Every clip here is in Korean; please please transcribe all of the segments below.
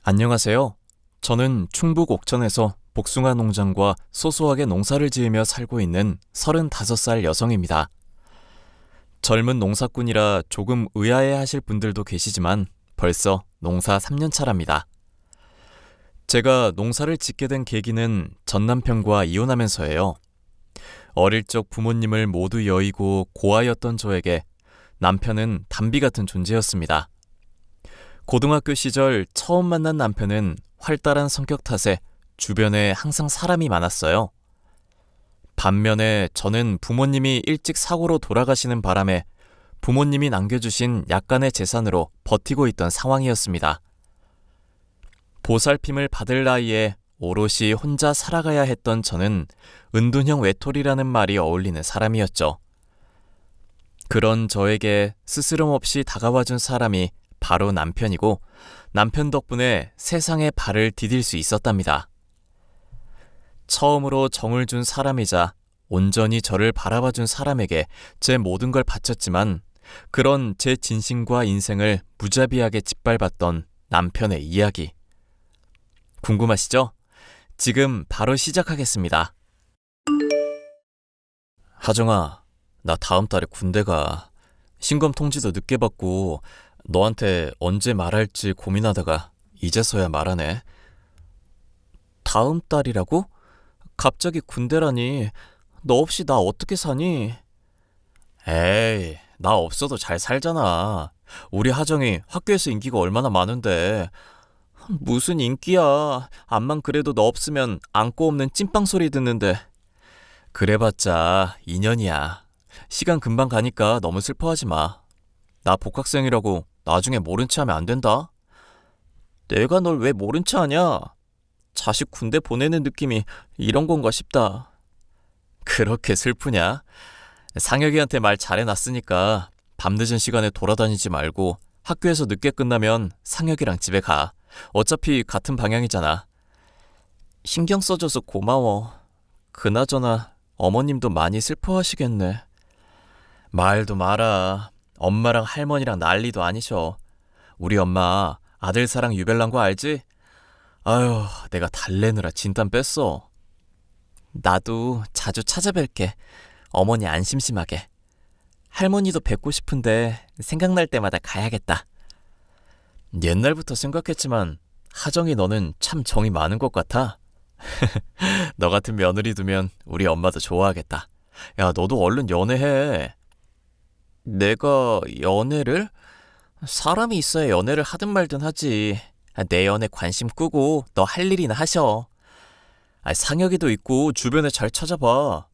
안녕하세요. 저는 충북 옥천에서 복숭아 농장과 소소하게 농사를 지으며 살고 있는 35살 여성입니다. 젊은 농사꾼이라 조금 의아해 하실 분들도 계시지만 벌써 농사 3년 차랍니다. 제가 농사를 짓게 된 계기는 전 남편과 이혼하면서예요. 어릴 적 부모님을 모두 여의고 고아였던 저에게 남편은 담비 같은 존재였습니다. 고등학교 시절 처음 만난 남편은 활달한 성격 탓에 주변에 항상 사람이 많았어요. 반면에 저는 부모님이 일찍 사고로 돌아가시는 바람에 부모님이 남겨주신 약간의 재산으로 버티고 있던 상황이었습니다. 보살핌을 받을 나이에 오롯이 혼자 살아가야 했던 저는 은둔형 외톨이라는 말이 어울리는 사람이었죠. 그런 저에게 스스럼 없이 다가와준 사람이 바로 남편이고 남편 덕분에 세상에 발을 디딜 수 있었답니다. 처음으로 정을 준 사람이자 온전히 저를 바라봐준 사람에게 제 모든 걸 바쳤지만 그런 제 진심과 인생을 무자비하게 짓밟았던 남편의 이야기. 궁금하시죠? 지금 바로 시작하겠습니다. 하정아, 나 다음 달에 군대 가. 신검 통지도 늦게 받고 너한테 언제 말할지 고민하다가 이제서야 말하네. 다음 달이라고? 갑자기 군대라니. 너 없이 나 어떻게 사니? 에이, 나 없어도 잘 살잖아. 우리 하정이 학교에서 인기가 얼마나 많은데. 무슨 인기야. 암만 그래도 너 없으면 안고 없는 찐빵 소리 듣는데. 그래봤자 2년이야. 시간 금방 가니까 너무 슬퍼하지 마. 나 복학생이라고 나중에 모른 체 하면 안 된다. 내가 널 왜 모른 체 하냐? 자식 군대 보내는 느낌이 이런 건가 싶다. 그렇게 슬프냐? 상혁이한테 말 잘해놨으니까 밤늦은 시간에 돌아다니지 말고 학교에서 늦게 끝나면 상혁이랑 집에 가. 어차피 같은 방향이잖아. 신경 써줘서 고마워. 그나저나 어머님도 많이 슬퍼하시겠네. 말도 마라. 엄마랑 할머니랑 난리도 아니셔. 우리 엄마 아들 사랑 유별난 거 알지? 아유, 내가 달래느라 진땀 뺐어. 나도 자주 찾아뵐게. 어머니 안 심심하게. 할머니도 뵙고 싶은데 생각날 때마다 가야겠다. 옛날부터 생각했지만 하정이 너는 참 정이 많은 것 같아. 너 같은 며느리 두면 우리 엄마도 좋아하겠다. 야, 너도 얼른 연애해. 내가 연애를? 사람이 있어야 연애를 하든 말든 하지. 내 연애 관심 끄고 너 할 일이나 하셔. 상혁이도 있고 주변에 잘 찾아봐.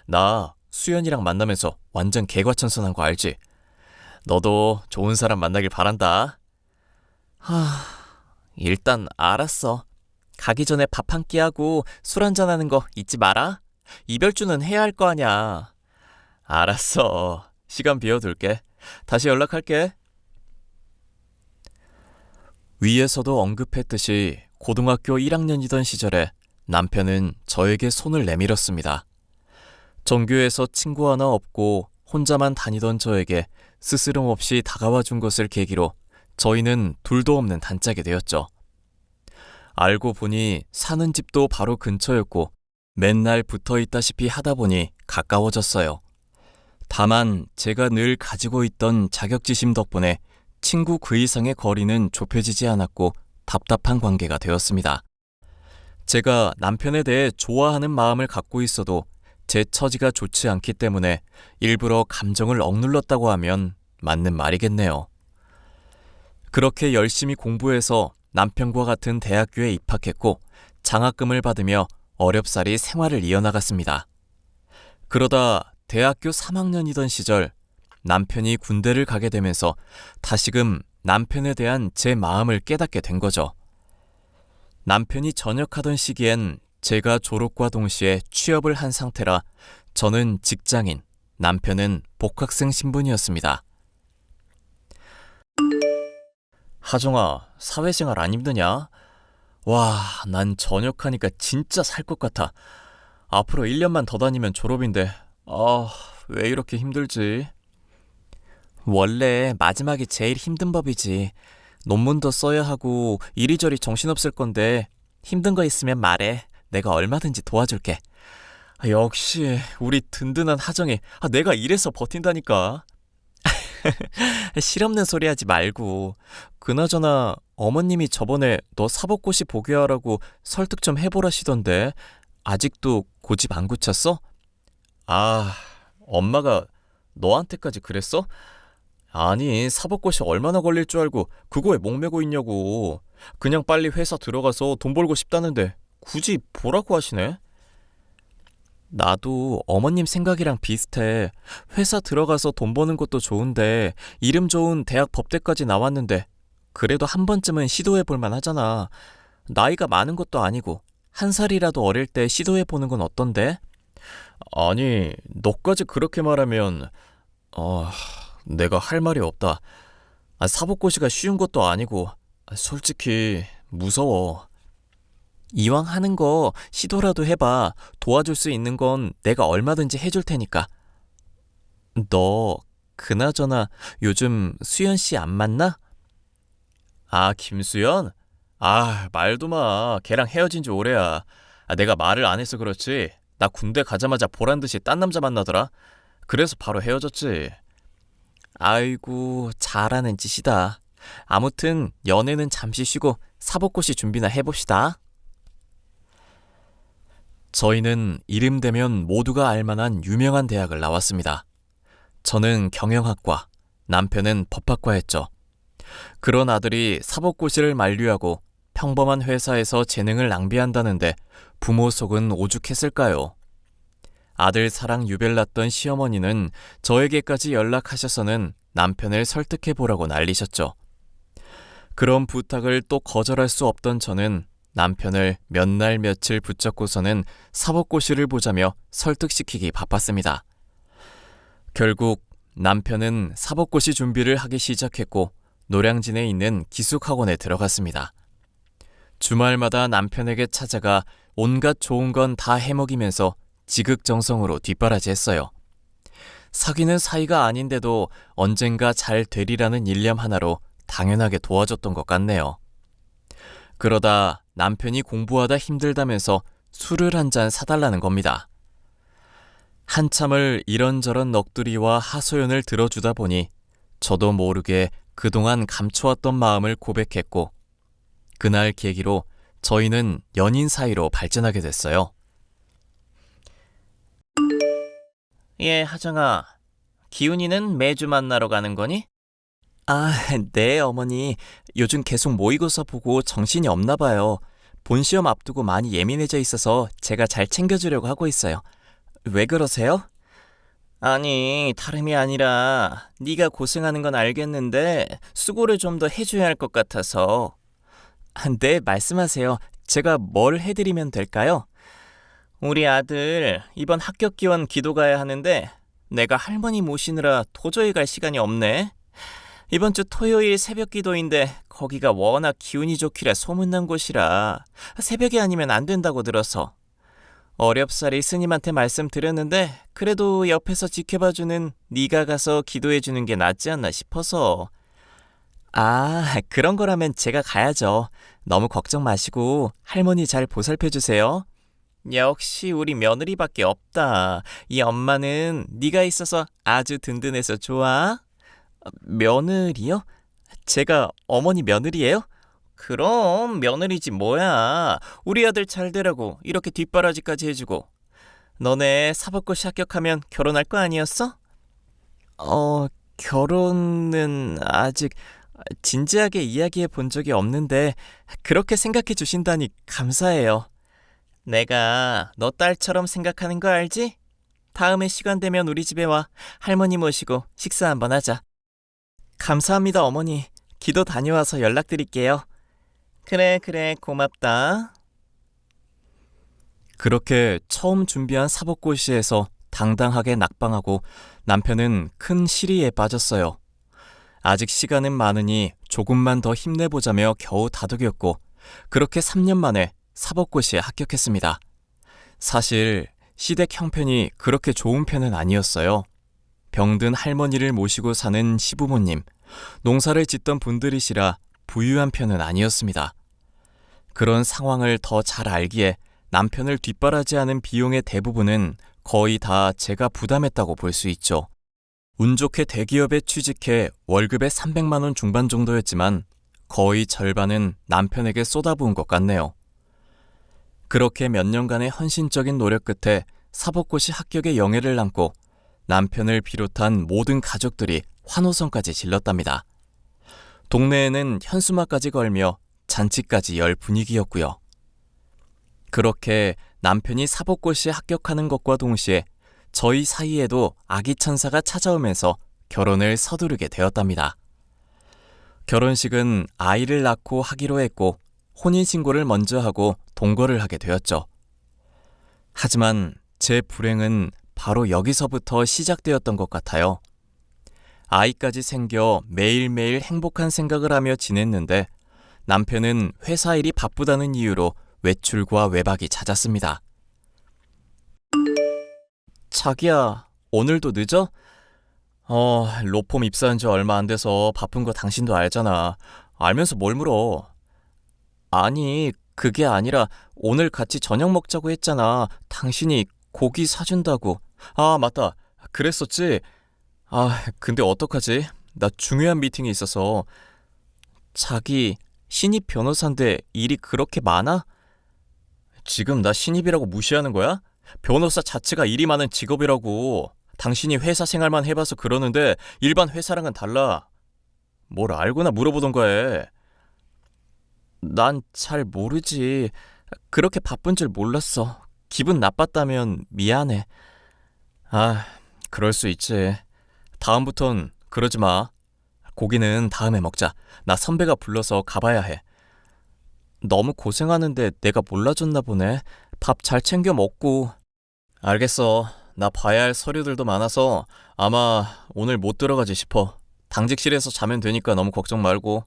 나 수연이랑 만나면서 완전 개과천선한 거 알지? 너도 좋은 사람 만나길 바란다. 일단 알았어. 가기 전에 밥 한 끼 하고 술 한잔 하는 거 잊지 마라. 이별주는 해야 할 거 아냐. 알았어. 시간 비워둘게. 다시 연락할게. 위에서도 언급했듯이 고등학교 1학년이던 시절에 남편은 저에게 손을 내밀었습니다. 전교에서 친구 하나 없고 혼자만 다니던 저에게 스스럼 없이 다가와 준 것을 계기로 저희는 둘도 없는 단짝이 되었죠. 알고 보니 사는 집도 바로 근처였고 맨날 붙어 있다시피 하다 보니 가까워졌어요. 다만 제가 늘 가지고 있던 자격지심 덕분에 친구 그 이상의 거리는 좁혀지지 않았고 답답한 관계가 되었습니다. 제가 남편에 대해 좋아하는 마음을 갖고 있어도 제 처지가 좋지 않기 때문에 일부러 감정을 억눌렀다고 하면 맞는 말이겠네요. 그렇게 열심히 공부해서 남편과 같은 대학교에 입학했고 장학금을 받으며 어렵사리 생활을 이어나갔습니다. 그러다 대학교 3학년이던 시절 남편이 군대를 가게 되면서 다시금 남편에 대한 제 마음을 깨닫게 된 거죠. 남편이 전역하던 시기엔 제가 졸업과 동시에 취업을 한 상태라 저는 직장인, 남편은 복학생 신분이었습니다. 하정아, 사회생활 안 힘드냐? 와, 난 전역하니까 진짜 살 것 같아. 앞으로 1년만 더 다니면 졸업인데 왜 이렇게 힘들지? 원래 마지막이 제일 힘든 법이지. 논문도 써야 하고 이리저리 정신없을 건데 힘든 거 있으면 말해. 내가 얼마든지 도와줄게. 역시 우리 든든한 하정이. 내가 이래서 버틴다니까. 실없는 소리 하지 말고. 그나저나 어머님이 저번에 너 사법고시 보기하라고 설득 좀 해보라시던데 아직도 고집 안 굳혔어? 엄마가 너한테까지 그랬어? 아니, 사법고시 얼마나 걸릴 줄 알고 그거에 목매고 있냐고. 그냥 빨리 회사 들어가서 돈 벌고 싶다는데 굳이 보라고 하시네? 나도 어머님 생각이랑 비슷해. 회사 들어가서 돈 버는 것도 좋은데 이름 좋은 대학 법대까지 나왔는데 그래도 한 번쯤은 시도해볼 만하잖아. 나이가 많은 것도 아니고 한 살이라도 어릴 때 시도해보는 건 어떤데? 아니, 너까지 그렇게 말하면 내가 할 말이 없다. 사법고시가 쉬운 것도 아니고 솔직히 무서워. 이왕 하는 거 시도라도 해봐. 도와줄 수 있는 건 내가 얼마든지 해줄 테니까. 너 그나저나 요즘 수연 씨 안 만나? 김수연? 말도 마. 걔랑 헤어진 지 오래야. 내가 말을 안 해서 그렇지. 나 군대 가자마자 보란 듯이 딴 남자 만나더라. 그래서 바로 헤어졌지. 아이고, 잘하는 짓이다. 아무튼 연애는 잠시 쉬고 사법고시 준비나 해봅시다. 저희는 이름 대면 모두가 알만한 유명한 대학을 나왔습니다. 저는 경영학과, 남편은 법학과였죠. 그런 아들이 사법고시를 만류하고 평범한 회사에서 재능을 낭비한다는데 부모 속은 오죽했을까요? 아들 사랑 유별났던 시어머니는 저에게까지 연락하셔서는 남편을 설득해보라고 난리셨죠. 그런 부탁을 또 거절할 수 없던 저는 남편을 몇 날 며칠 붙잡고서는 사법고시를 보자며 설득시키기 바빴습니다. 결국 남편은 사법고시 준비를 하기 시작했고 노량진에 있는 기숙학원에 들어갔습니다. 주말마다 남편에게 찾아가 온갖 좋은 건 다 해먹이면서 지극정성으로 뒷바라지했어요. 사귀는 사이가 아닌데도 언젠가 잘 되리라는 일념 하나로 당연하게 도와줬던 것 같네요. 그러다 남편이 공부하다 힘들다면서 술을 한 잔 사달라는 겁니다. 한참을 이런저런 넋두리와 하소연을 들어주다 보니 저도 모르게 그동안 감춰왔던 마음을 고백했고 그날 계기로 저희는 연인 사이로 발전하게 됐어요. 하정아. 기훈이는 매주 만나러 가는 거니? 네, 어머니. 요즘 계속 모의고사 보고 정신이 없나 봐요. 본시험 앞두고 많이 예민해져 있어서 제가 잘 챙겨주려고 하고 있어요. 왜 그러세요? 아니, 다름이 아니라 네가 고생하는 건 알겠는데 수고를 좀 더 해줘야 할 것 같아서. 네, 말씀하세요. 제가 뭘 해드리면 될까요? 우리 아들 이번 합격 기원 기도 가야 하는데 내가 할머니 모시느라 도저히 갈 시간이 없네. 이번 주 토요일 새벽 기도인데 거기가 워낙 기운이 좋기라 소문난 곳이라 새벽이 아니면 안 된다고 들어서 어렵사리 스님한테 말씀드렸는데 그래도 옆에서 지켜봐주는 네가 가서 기도해주는 게 낫지 않나 싶어서. 그런 거라면 제가 가야죠. 너무 걱정 마시고 할머니 잘 보살펴주세요. 역시 우리 며느리밖에 없다. 이 엄마는 네가 있어서 아주 든든해서 좋아. 며느리요? 제가 어머니 며느리예요? 그럼 며느리지 뭐야. 우리 아들 잘 되라고 이렇게 뒷바라지까지 해주고. 너네 사법고시 합격하면 결혼할 거 아니었어? 결혼은 아직 진지하게 이야기해 본 적이 없는데 그렇게 생각해 주신다니 감사해요. 내가 너 딸처럼 생각하는 거 알지? 다음에 시간 되면 우리 집에 와 할머니 모시고 식사 한번 하자. 감사합니다, 어머니. 기도 다녀와서 연락드릴게요. 그래, 고맙다. 그렇게 처음 준비한 사법고시에서 당당하게 낙방하고 남편은 큰 시리에 빠졌어요. 아직 시간은 많으니 조금만 더 힘내보자며 겨우 다독였고 그렇게 3년 만에 사법고시에 합격했습니다. 사실 시댁 형편이 그렇게 좋은 편은 아니었어요. 병든 할머니를 모시고 사는 시부모님, 농사를 짓던 분들이시라 부유한 편은 아니었습니다. 그런 상황을 더 잘 알기에 남편을 뒷바라지하는 비용의 대부분은 거의 다 제가 부담했다고 볼 수 있죠. 운 좋게 대기업에 취직해 월급의 300만 원 중반 정도였지만 거의 절반은 남편에게 쏟아부은 것 같네요. 그렇게 몇 년간의 헌신적인 노력 끝에 사법고시 합격의 영예를 남고 남편을 비롯한 모든 가족들이 환호성까지 질렀답니다. 동네에는 현수막까지 걸며 잔치까지 열 분위기였고요. 그렇게 남편이 사법고시에 합격하는 것과 동시에 저희 사이에도 아기 천사가 찾아오면서 결혼을 서두르게 되었답니다. 결혼식은 아이를 낳고 하기로 했고 혼인신고를 먼저 하고 동거를 하게 되었죠. 하지만 제 불행은 바로 여기서부터 시작되었던 것 같아요. 아이까지 생겨 매일매일 행복한 생각을 하며 지냈는데 남편은 회사 일이 바쁘다는 이유로 외출과 외박이 잦았습니다. 자기야, 오늘도 늦어? 로펌 입사한 지 얼마 안 돼서 바쁜 거 당신도 알잖아. 알면서 뭘 물어? 아니, 그게 아니라 오늘 같이 저녁 먹자고 했잖아. 당신이 고기 사준다고. 아, 맞다. 그랬었지? 근데 어떡하지? 나 중요한 미팅이 있어서. 자기, 신입 변호사인데 일이 그렇게 많아? 지금 나 신입이라고 무시하는 거야? 변호사 자체가 일이 많은 직업이라고. 당신이 회사 생활만 해봐서 그러는데 일반 회사랑은 달라. 뭘 알고나 물어보던가 해. 난 잘 모르지. 그렇게 바쁜 줄 몰랐어. 기분 나빴다면 미안해. 그럴 수 있지. 다음부턴 그러지 마. 고기는 다음에 먹자. 나 선배가 불러서 가봐야 해. 너무 고생하는데 내가 몰라줬나 보네. 밥 잘 챙겨 먹고. 알겠어. 나 봐야 할 서류들도 많아서 아마 오늘 못 들어가지 싶어. 당직실에서 자면 되니까 너무 걱정 말고.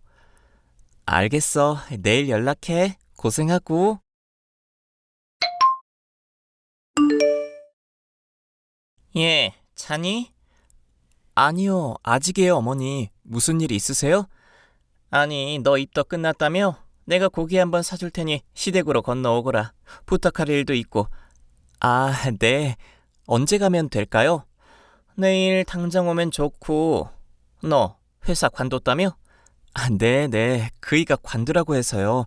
알겠어. 내일 연락해. 고생하고. 예, 자니? 아니요, 아직이에요, 어머니. 무슨 일 있으세요? 아니, 너 입덕 끝났다며? 내가 고기 한번 사줄 테니 시댁으로 건너오거라. 부탁할 일도 있고. 네. 언제 가면 될까요? 내일 당장 오면 좋고. 너 회사 관뒀다며? 네네. 그이가 관두라고 해서요.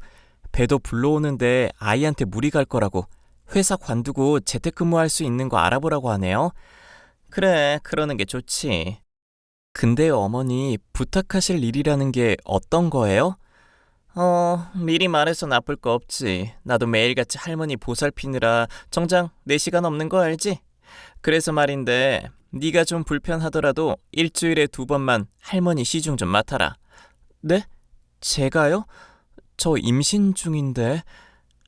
배도 불러오는데 아이한테 무리 갈 거라고. 회사 관두고 재택근무할 수 있는 거 알아보라고 하네요. 그래, 그러는 게 좋지. 근데요, 어머니, 부탁하실 일이라는 게 어떤 거예요? 미리 말해서 나쁠 거 없지. 나도 매일같이 할머니 보살피느라 정작 4시간 없는 거 알지? 그래서 말인데 네가 좀 불편하더라도 일주일에 2번만 할머니 시중 좀 맡아라. 네? 제가요? 저 임신 중인데.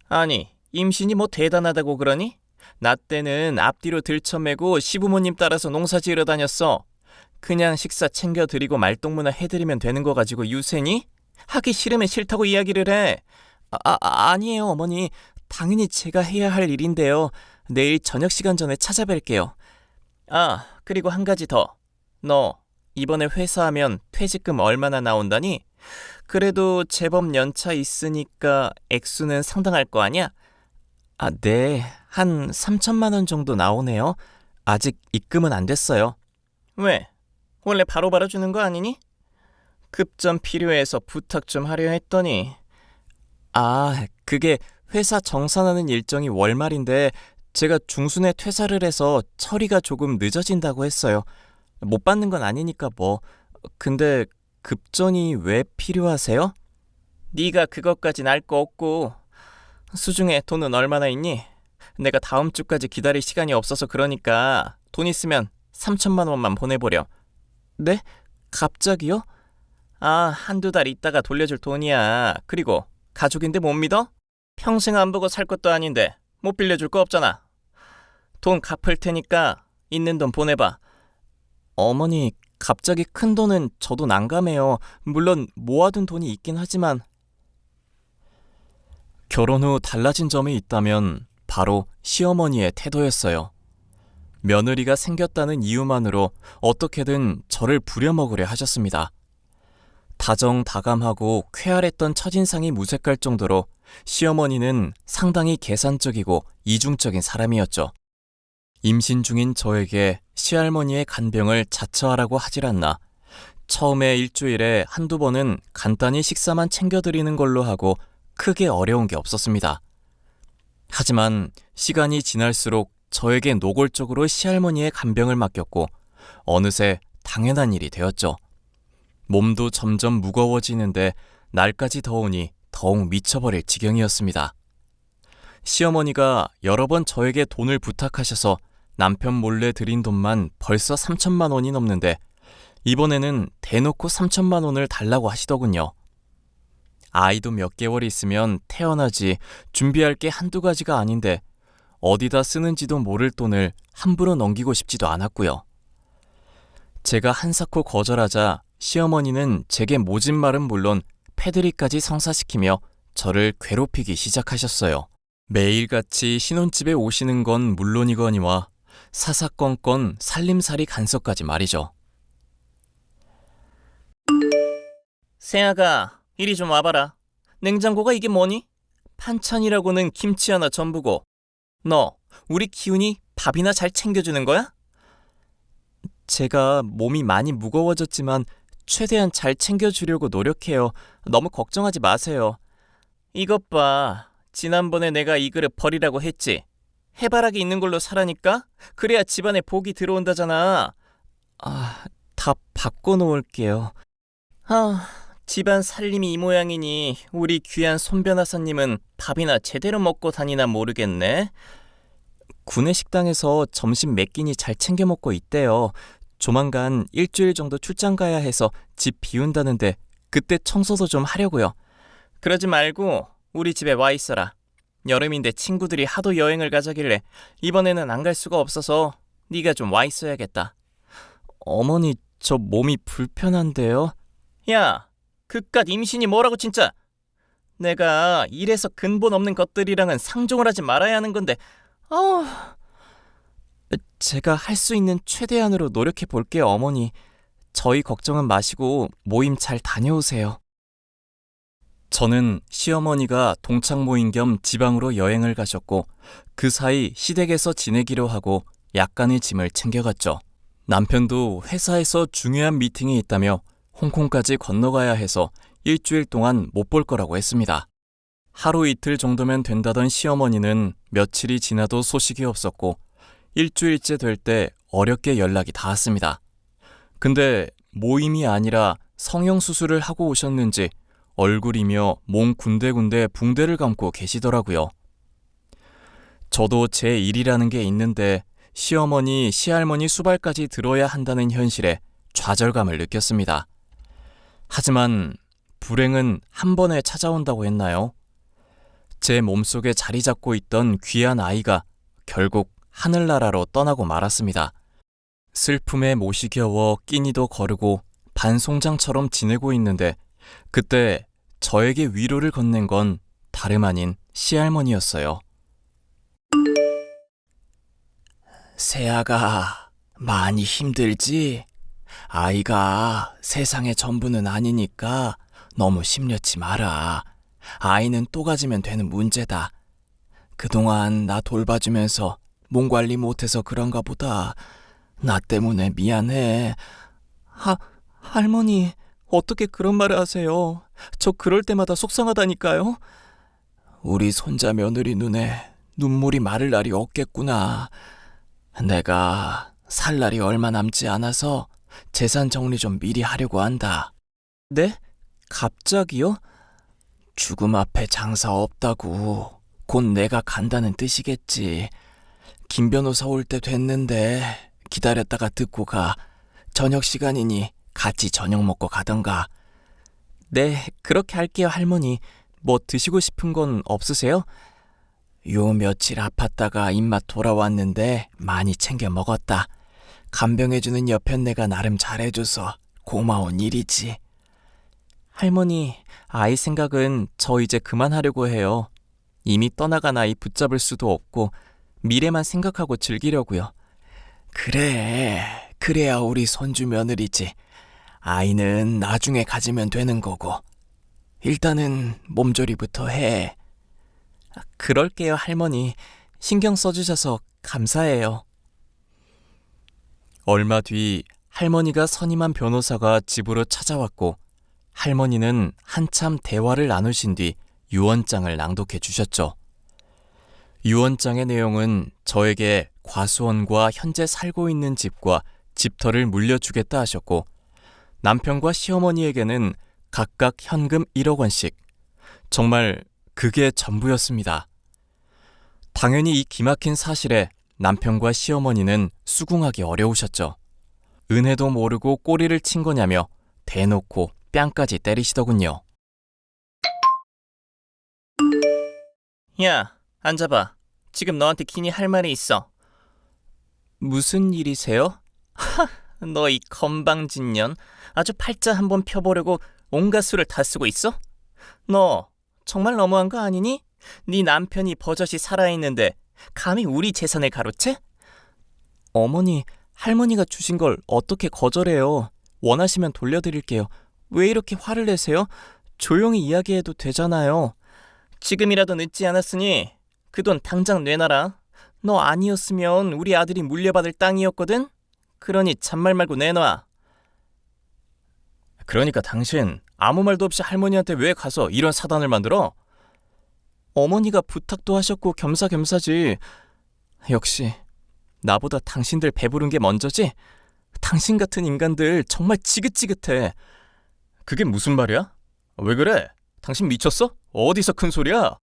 아니, 임신이 뭐 대단하다고 그러니? 나 때는 앞뒤로 들쳐매고 시부모님 따라서 농사 지으러 다녔어. 그냥 식사 챙겨드리고 말동무나 해드리면 되는 거 가지고 유세니? 하기 싫으면 싫다고 이야기를 해. 아니에요, 어머니. 당연히 제가 해야 할 일인데요. 내일 저녁 시간 전에 찾아뵐게요. 그리고 한 가지 더. 너 이번에 회사하면 퇴직금 얼마나 나온다니? 그래도 제법 연차 있으니까 액수는 상당할 거 아니야? 네. 한 3천만 원 정도 나오네요. 아직 입금은 안 됐어요. 왜? 원래 바로바로 주는 거 아니니? 급전 필요해서 부탁 좀 하려 했더니. 그게 회사 정산하는 일정이 월말인데 제가 중순에 퇴사를 해서 처리가 조금 늦어진다고 했어요. 못 받는 건 아니니까 뭐. 근데 급전이 왜 필요하세요? 네가 그것까진 알 거 없고. 수중에 돈은 얼마나 있니? 내가 다음 주까지 기다릴 시간이 없어서 그러니까 돈 있으면 3천만 원만 보내보려. 네? 갑자기요? 한두 달 있다가 돌려줄 돈이야. 그리고 가족인데 못 믿어? 평생 안 보고 살 것도 아닌데 못 빌려줄 거 없잖아. 돈 갚을 테니까 있는 돈 보내봐. 어머니, 갑자기 큰 돈은 저도 난감해요. 물론 모아둔 돈이 있긴 하지만. 결혼 후 달라진 점이 있다면 바로 시어머니의 태도였어요. 며느리가 생겼다는 이유만으로 어떻게든 저를 부려먹으려 하셨습니다. 다정다감하고 쾌활했던 첫인상이 무색할 정도로 시어머니는 상당히 계산적이고 이중적인 사람이었죠. 임신 중인 저에게 시할머니의 간병을 자처하라고 하질 않나 처음에 일주일에 한두 번은 간단히 식사만 챙겨드리는 걸로 하고 크게 어려운 게 없었습니다. 하지만 시간이 지날수록 저에게 노골적으로 시할머니의 간병을 맡겼고 어느새 당연한 일이 되었죠. 몸도 점점 무거워지는데 날까지 더우니 더욱 미쳐버릴 지경이었습니다. 시어머니가 여러 번 저에게 돈을 부탁하셔서 남편 몰래 드린 돈만 벌써 3천만 원이 넘는데 이번에는 대놓고 3천만 원을 달라고 하시더군요. 아이도 몇 개월 있으면 태어나지 준비할 게 한두 가지가 아닌데 어디다 쓰는지도 모를 돈을 함부로 넘기고 싶지도 않았고요. 제가 한사코 거절하자 시어머니는 제게 모진 말은 물론 패드립까지 성사시키며 저를 괴롭히기 시작하셨어요. 매일같이 신혼집에 오시는 건 물론이거니와 사사건건 살림살이 간섭까지 말이죠. 세아가 이리 좀 와봐라. 냉장고가 이게 뭐니? 반찬이라고는 김치 하나 전부고 너 우리 기훈이 밥이나 잘 챙겨주는 거야? 제가 몸이 많이 무거워졌지만 최대한 잘 챙겨주려고 노력해요. 너무 걱정하지 마세요. 이것 봐. 지난번에 내가 이 그릇 버리라고 했지. 해바라기 있는 걸로 사라니까? 그래야 집안에 복이 들어온다잖아. 다 바꿔놓을게요. 집안 살림이 이 모양이니 우리 귀한 손변호사님은 밥이나 제대로 먹고 다니나 모르겠네. 구내식당에서 점심 몇 끼니 잘 챙겨 먹고 있대요. 조만간 일주일 정도 출장 가야 해서 집 비운다는데 그때 청소도 좀 하려고요. 그러지 말고 우리 집에 와 있어라. 여름인데 친구들이 하도 여행을 가자길래 이번에는 안 갈 수가 없어서 네가 좀 와 있어야겠다. 어머니, 저 몸이 불편한데요? 야, 그깟 임신이 뭐라고 진짜. 내가 이래서 근본 없는 것들이랑은 상종을 하지 말아야 하는 건데 제가 할 수 있는 최대한으로 노력해 볼게요, 어머니. 저희 걱정은 마시고 모임 잘 다녀오세요. 저는 시어머니가 동창 모임 겸 지방으로 여행을 가셨고 그 사이 시댁에서 지내기로 하고 약간의 짐을 챙겨갔죠. 남편도 회사에서 중요한 미팅이 있다며 홍콩까지 건너가야 해서 일주일 동안 못 볼 거라고 했습니다. 하루 이틀 정도면 된다던 시어머니는 며칠이 지나도 소식이 없었고 일주일째 될 때 어렵게 연락이 닿았습니다. 근데 모임이 아니라 성형수술을 하고 오셨는지 얼굴이며 몸 군데군데 붕대를 감고 계시더라고요. 저도 제 일이라는 게 있는데 시어머니, 시할머니 수발까지 들어야 한다는 현실에 좌절감을 느꼈습니다. 하지만 불행은 한 번에 찾아온다고 했나요? 제 몸속에 자리 잡고 있던 귀한 아이가 결국 하늘나라로 떠나고 말았습니다. 슬픔에 못이 겨워 끼니도 거르고 반송장처럼 지내고 있는데 그때 저에게 위로를 건넨 건 다름 아닌 시할머니였어요. 세아가 많이 힘들지? 아이가 세상의 전부는 아니니까 너무 심려치 마라. 아이는 또 가지면 되는 문제다. 그동안 나 돌봐주면서 몸 관리 못해서 그런가 보다. 나 때문에 미안해. 할머니, 어떻게 그런 말을 하세요? 저 그럴 때마다 속상하다니까요. 우리 손자 며느리 눈에 눈물이 마를 날이 없겠구나. 내가 살 날이 얼마 남지 않아서 재산 정리 좀 미리 하려고 한다. 네? 갑자기요? 죽음 앞에 장사 없다고. 곧 내가 간다는 뜻이겠지. 김 변호사 올 때 됐는데 기다렸다가 듣고 가. 저녁 시간이니 같이 저녁 먹고 가던가. 네, 그렇게 할게요, 할머니. 뭐 드시고 싶은 건 없으세요? 요 며칠 아팠다가 입맛 돌아왔는데 많이 챙겨 먹었다. 간병해주는 여편네가 나름 잘해줘서 고마운 일이지. 할머니, 아이 생각은 저 이제 그만하려고 해요. 이미 떠나간 아이 붙잡을 수도 없고 미래만 생각하고 즐기려고요. 그래, 그래야 우리 손주 며느리지. 아이는 나중에 가지면 되는 거고. 일단은 몸조리부터 해. 그럴게요, 할머니. 신경 써주셔서 감사해요. 얼마 뒤 할머니가 선임한 변호사가 집으로 찾아왔고 할머니는 한참 대화를 나누신 뒤 유언장을 낭독해 주셨죠. 유언장의 내용은 저에게 과수원과 현재 살고 있는 집과 집터를 물려주겠다 하셨고 남편과 시어머니에게는 각각 현금 1억 원씩. 정말 그게 전부였습니다. 당연히 이 기막힌 사실에 남편과 시어머니는 수긍하기 어려우셨죠. 은혜도 모르고 꼬리를 친 거냐며 대놓고 뺨까지 때리시더군요. 야, 앉아봐. 지금 너한테 긴히 할 말이 있어. 무슨 일이세요? 하, 너 이 건방진년. 아주 팔자 한번 펴보려고 온갖 수를 다 쓰고 있어? 너 정말 너무한 거 아니니? 네 남편이 버젓이 살아있는데 감히 우리 재산을 가로채? 어머니, 할머니가 주신 걸 어떻게 거절해요? 원하시면 돌려드릴게요. 왜 이렇게 화를 내세요? 조용히 이야기해도 되잖아요. 지금이라도 늦지 않았으니 그 돈 당장 내놔라. 너 아니었으면 우리 아들이 물려받을 땅이었거든? 그러니 잔말 말고 내놔. 그러니까 당신 아무 말도 없이 할머니한테 왜 가서 이런 사단을 만들어? 어머니가 부탁도 하셨고 겸사겸사지. 역시 나보다 당신들 배부른 게 먼저지? 당신 같은 인간들 정말 지긋지긋해. 그게 무슨 말이야? 왜 그래? 당신 미쳤어? 어디서 큰 소리야?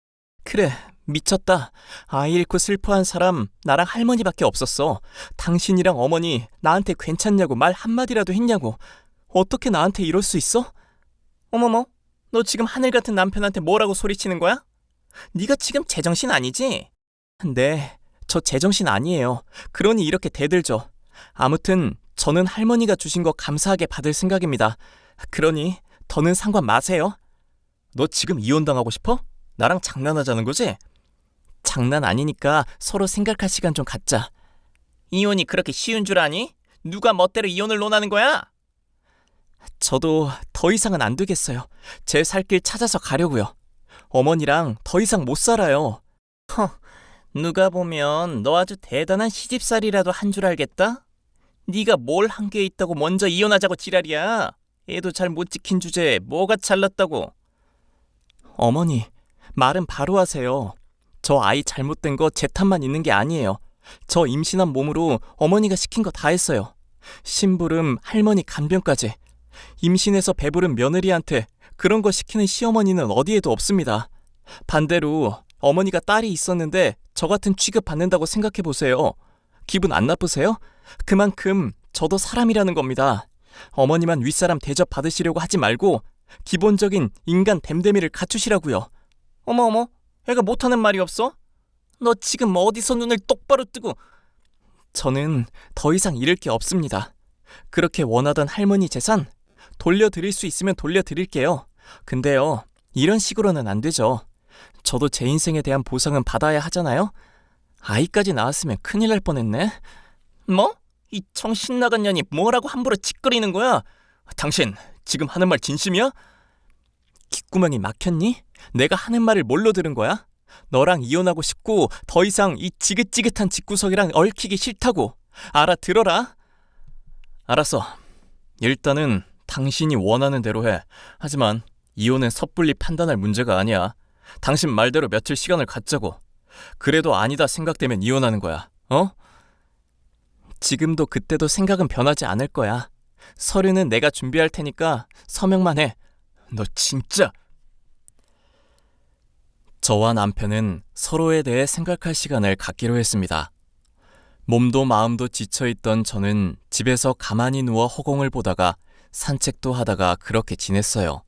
그래, 미쳤다. 아이 잃고 슬퍼한 사람 나랑 할머니밖에 없었어. 당신이랑 어머니 나한테 괜찮냐고 말 한마디라도 했냐고. 어떻게 나한테 이럴 수 있어? 어머머, 너 지금 하늘 같은 남편한테 뭐라고 소리치는 거야? 네가 지금 제정신 아니지? 네, 저 제정신 아니에요. 그러니 이렇게 대들죠. 아무튼 저는 할머니가 주신 거 감사하게 받을 생각입니다. 그러니 더는 상관 마세요. 너 지금 이혼당하고 싶어? 나랑 장난하자는 거지? 장난 아니니까 서로 생각할 시간 좀 갖자. 이혼이 그렇게 쉬운 줄 아니? 누가 멋대로 이혼을 논하는 거야? 저도 더 이상은 안 되겠어요. 제 살 길 찾아서 가려고요. 어머니랑 더 이상 못 살아요. 누가 보면 너 아주 대단한 시집살이라도 한 줄 알겠다? 네가 뭘 한 게 있다고 먼저 이혼하자고 지랄이야. 애도 잘 못 지킨 주제에 뭐가 잘났다고. 어머니, 말은 바로 하세요. 저 아이 잘못된 거 제 탓만 있는 게 아니에요. 저 임신한 몸으로 어머니가 시킨 거 다 했어요. 심부름, 할머니 간병까지. 임신해서 배부른 며느리한테 그런 거 시키는 시어머니는 어디에도 없습니다. 반대로 어머니가 딸이 있었는데 저 같은 취급 받는다고 생각해 보세요. 기분 안 나쁘세요? 그만큼 저도 사람이라는 겁니다. 어머니만 윗사람 대접 받으시려고 하지 말고 기본적인 인간 됨됨이를 갖추시라고요. 어머, 애가 못하는 말이 없어? 너 지금 어디서 눈을 똑바로 뜨고. 저는 더 이상 잃을 게 없습니다. 그렇게 원하던 할머니 재산 돌려드릴 수 있으면 돌려드릴게요. 근데요, 이런 식으로는 안 되죠. 저도 제 인생에 대한 보상은 받아야 하잖아요. 아이까지 낳았으면 큰일 날 뻔했네. 뭐? 이 정신 나간 년이 뭐라고 함부로 찌끄리는 거야? 당신 지금 하는 말 진심이야? 귓구멍이 막혔니? 내가 하는 말을 뭘로 들은 거야? 너랑 이혼하고 싶고 더 이상 이 지긋지긋한 집구석이랑 얽히기 싫다고. 알아들어라. 알았어. 일단은 당신이 원하는 대로 해. 하지만 이혼은 섣불리 판단할 문제가 아니야. 당신 말대로 며칠 시간을 갖자고. 그래도 아니다 생각되면 이혼하는 거야. 어? 지금도 그때도 생각은 변하지 않을 거야. 서류는 내가 준비할 테니까 서명만 해. 너 진짜. 저와 남편은 서로에 대해 생각할 시간을 갖기로 했습니다. 몸도 마음도 지쳐있던 저는 집에서 가만히 누워 허공을 보다가 산책도 하다가 그렇게 지냈어요.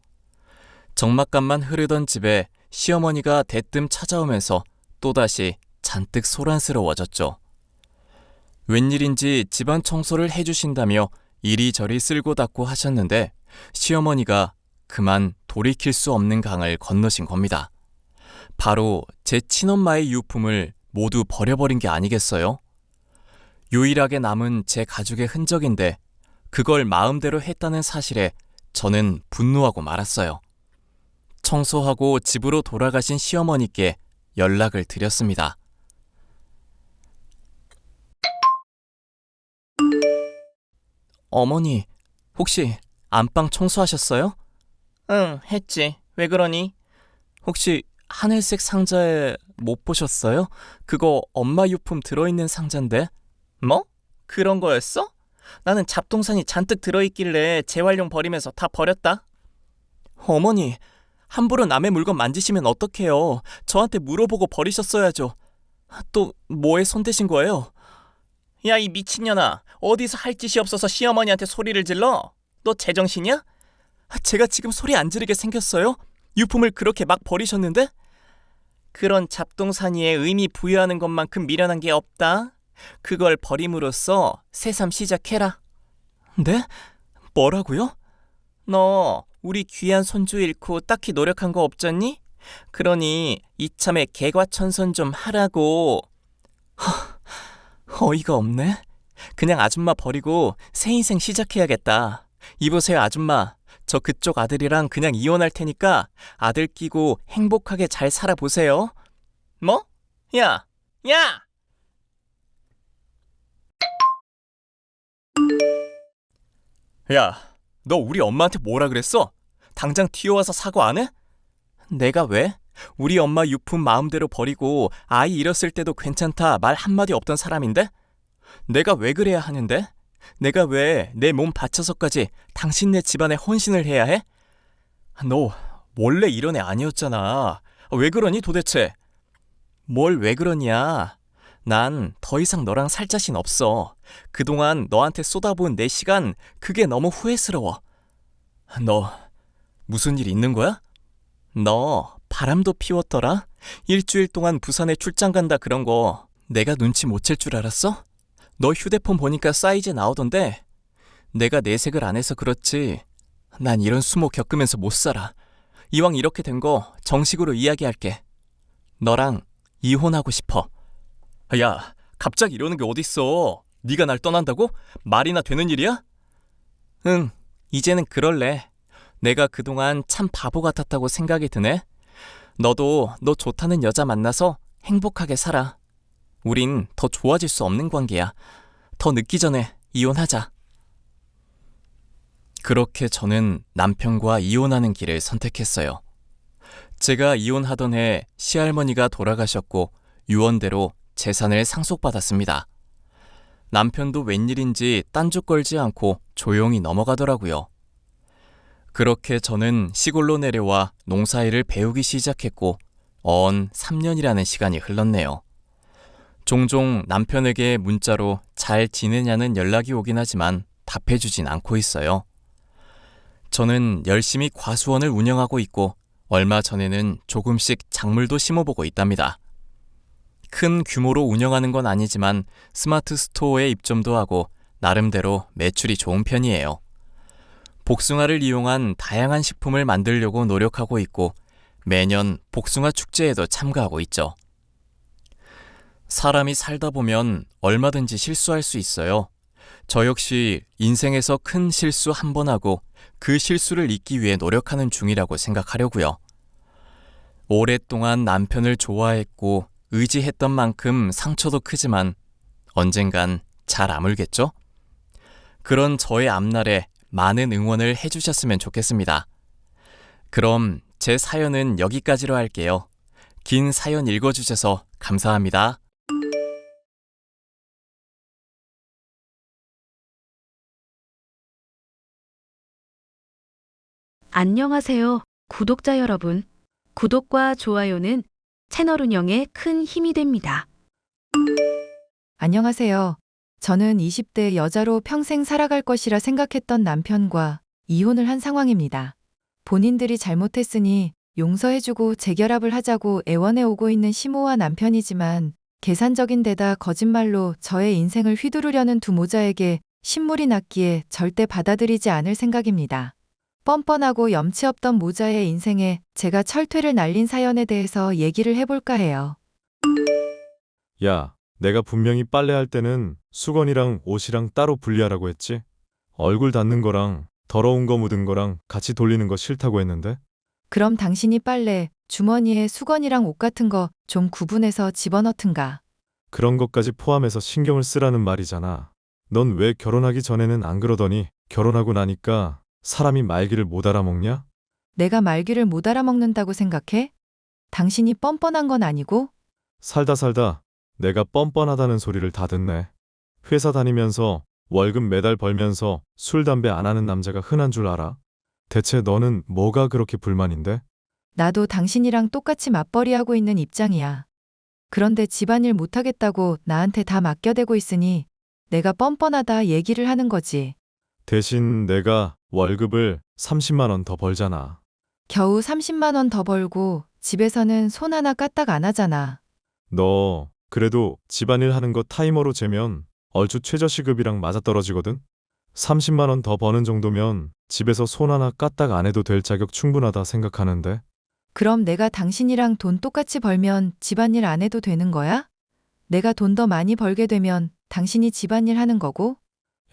적막감만 흐르던 집에 시어머니가 대뜸 찾아오면서 또다시 잔뜩 소란스러워졌죠. 웬일인지 집안 청소를 해주신다며 이리저리 쓸고 닦고 하셨는데 시어머니가 그만 돌이킬 수 없는 강을 건너신 겁니다. 바로 제 친엄마의 유품을 모두 버려버린 게 아니겠어요? 유일하게 남은 제 가죽의 흔적인데 그걸 마음대로 했다는 사실에 저는 분노하고 말았어요. 청소하고 집으로 돌아가신 시어머니께 연락을 드렸습니다. 어머니, 혹시 안방 청소하셨어요? 응, 했지. 왜 그러니? 혹시 하늘색 상자에 못 보셨어요? 그거 엄마 유품 들어있는 상자인데. 뭐? 그런 거였어? 나는 잡동사니 잔뜩 들어있길래 재활용 버리면서 다 버렸다. 어머니, 함부로 남의 물건 만지시면 어떡해요. 저한테 물어보고 버리셨어야죠. 또 뭐에 손대신 거예요? 야, 이 미친년아. 어디서 할 짓이 없어서 시어머니한테 소리를 질러? 너 제정신이야? 제가 지금 소리 안 지르게 생겼어요? 유품을 그렇게 막 버리셨는데? 그런 잡동사니에 의미 부여하는 것만큼 미련한 게 없다. 그걸 버림으로써 새삼 시작해라. 네? 뭐라고요? 너 우리 귀한 손주 잃고 딱히 노력한 거 없잖니? 그러니 이참에 개과천선 좀 하라고. 어이가 없네. 그냥 아줌마 버리고 새 인생 시작해야겠다. 이보세요, 아줌마. 저 그쪽 아들이랑 그냥 이혼할 테니까 아들 끼고 행복하게 잘 살아보세요. 뭐? 야! 야! 야, 너 우리 엄마한테 뭐라 그랬어? 당장 튀어와서 사과 안 해? 내가 왜? 우리 엄마 유품 마음대로 버리고 아이 잃었을 때도 괜찮다 말 한마디 없던 사람인데? 내가 왜 그래야 하는데? 내가 왜 내 몸 바쳐서까지 당신네 집안에 헌신을 해야 해? 너 원래 이런 애 아니었잖아. 왜 그러니 도대체? 뭘 왜 그러냐? 난 더 이상 너랑 살 자신 없어. 그동안 너한테 쏟아부은 내 시간, 그게 너무 후회스러워. 너 무슨 일 있는 거야? 너 바람도 피웠더라? 일주일 동안 부산에 출장 간다 그런 거 내가 눈치 못 챌 줄 알았어? 너 휴대폰 보니까 사이즈 나오던데 내가 내색을 안 해서 그렇지 난 이런 수모 겪으면서 못 살아. 이왕 이렇게 된 거 정식으로 이야기할게. 너랑 이혼하고 싶어. 야, 갑자기 이러는 게 어딨어. 네가 날 떠난다고? 말이나 되는 일이야? 응, 이제는 그럴래. 내가 그동안 참 바보 같았다고 생각이 드네. 너도 너 좋다는 여자 만나서 행복하게 살아. 우린 더 좋아질 수 없는 관계야. 더 늦기 전에 이혼하자. 그렇게 저는 남편과 이혼하는 길을 선택했어요. 제가 이혼하던 해 시할머니가 돌아가셨고 유언대로 재산을 상속받았습니다. 남편도 웬일인지 딴죽 걸지 않고 조용히 넘어가더라고요. 그렇게 저는 시골로 내려와 농사일을 배우기 시작했고 언 3년이라는 시간이 흘렀네요. 종종 남편에게 문자로 잘 지내냐는 연락이 오긴 하지만 답해주진 않고 있어요. 저는 열심히 과수원을 운영하고 있고 얼마 전에는 조금씩 작물도 심어보고 있답니다. 큰 규모로 운영하는 건 아니지만 스마트 스토어에 입점도 하고 나름대로 매출이 좋은 편이에요. 복숭아를 이용한 다양한 식품을 만들려고 노력하고 있고 매년 복숭아 축제에도 참가하고 있죠. 사람이 살다 보면 얼마든지 실수할 수 있어요. 저 역시 인생에서 큰 실수 한 번 하고 그 실수를 잊기 위해 노력하는 중이라고 생각하려고요. 오랫동안 남편을 좋아했고 의지했던 만큼 상처도 크지만 언젠간 잘 아물겠죠? 그런 저의 앞날에 많은 응원을 해주셨으면 좋겠습니다. 그럼 제 사연은 여기까지로 할게요. 긴 사연 읽어주셔서 감사합니다. 안녕하세요, 구독자 여러분. 구독과 좋아요는 채널 운영에 큰 힘이 됩니다. 안녕하세요. 저는 20대 여자로 평생 살아갈 것이라 생각했던 남편과 이혼을 한 상황입니다. 본인들이 잘못했으니 용서해주고 재결합을 하자고 애원해 오고 있는 시모와 남편이지만 계산적인 데다 거짓말로 저의 인생을 휘두르려는 두 모자에게 신물이 났기에 절대 받아들이지 않을 생각입니다. 뻔뻔하고 염치 없던 모자의 인생에 제가 철퇴를 날린 사연에 대해서 얘기를 해볼까 해요. 야, 내가 분명히 빨래할 때는 수건이랑 옷이랑 따로 분리하라고 했지? 얼굴 닿는 거랑 더러운 거 묻은 거랑 같이 돌리는 거 싫다고 했는데? 그럼 당신이 빨래, 주머니에 수건이랑 옷 같은 거 좀 구분해서 집어넣든가. 그런 것까지 포함해서 신경을 쓰라는 말이잖아. 넌 왜 결혼하기 전에는 안 그러더니 결혼하고 나니까 사람이 말귀를 못 알아먹냐? 내가 말귀를 못 알아먹는다고 생각해? 당신이 뻔뻔한 건 아니고? 살다 살다 내가 뻔뻔하다는 소리를 다 듣네. 회사 다니면서 월급 매달 벌면서 술, 담배 안 하는 남자가 흔한 줄 알아? 대체 너는 뭐가 그렇게 불만인데? 나도 당신이랑 똑같이 맞벌이하고 있는 입장이야. 그런데 집안일 못하겠다고 나한테 다 맡겨대고 있으니 내가 뻔뻔하다 얘기를 하는 거지. 대신 내가 월급을 30만 원 더 벌잖아. 겨우 30만 원 더 벌고 집에서는 손 하나 까딱 안 하잖아. 너 그래도 집안일 하는 거 타이머로 재면 얼추 최저시급이랑 맞아떨어지거든? 30만 원 더 버는 정도면 집에서 손 하나 까딱 안 해도 될 자격 충분하다 생각하는데? 그럼 내가 당신이랑 돈 똑같이 벌면 집안일 안 해도 되는 거야? 내가 돈 더 많이 벌게 되면 당신이 집안일 하는 거고?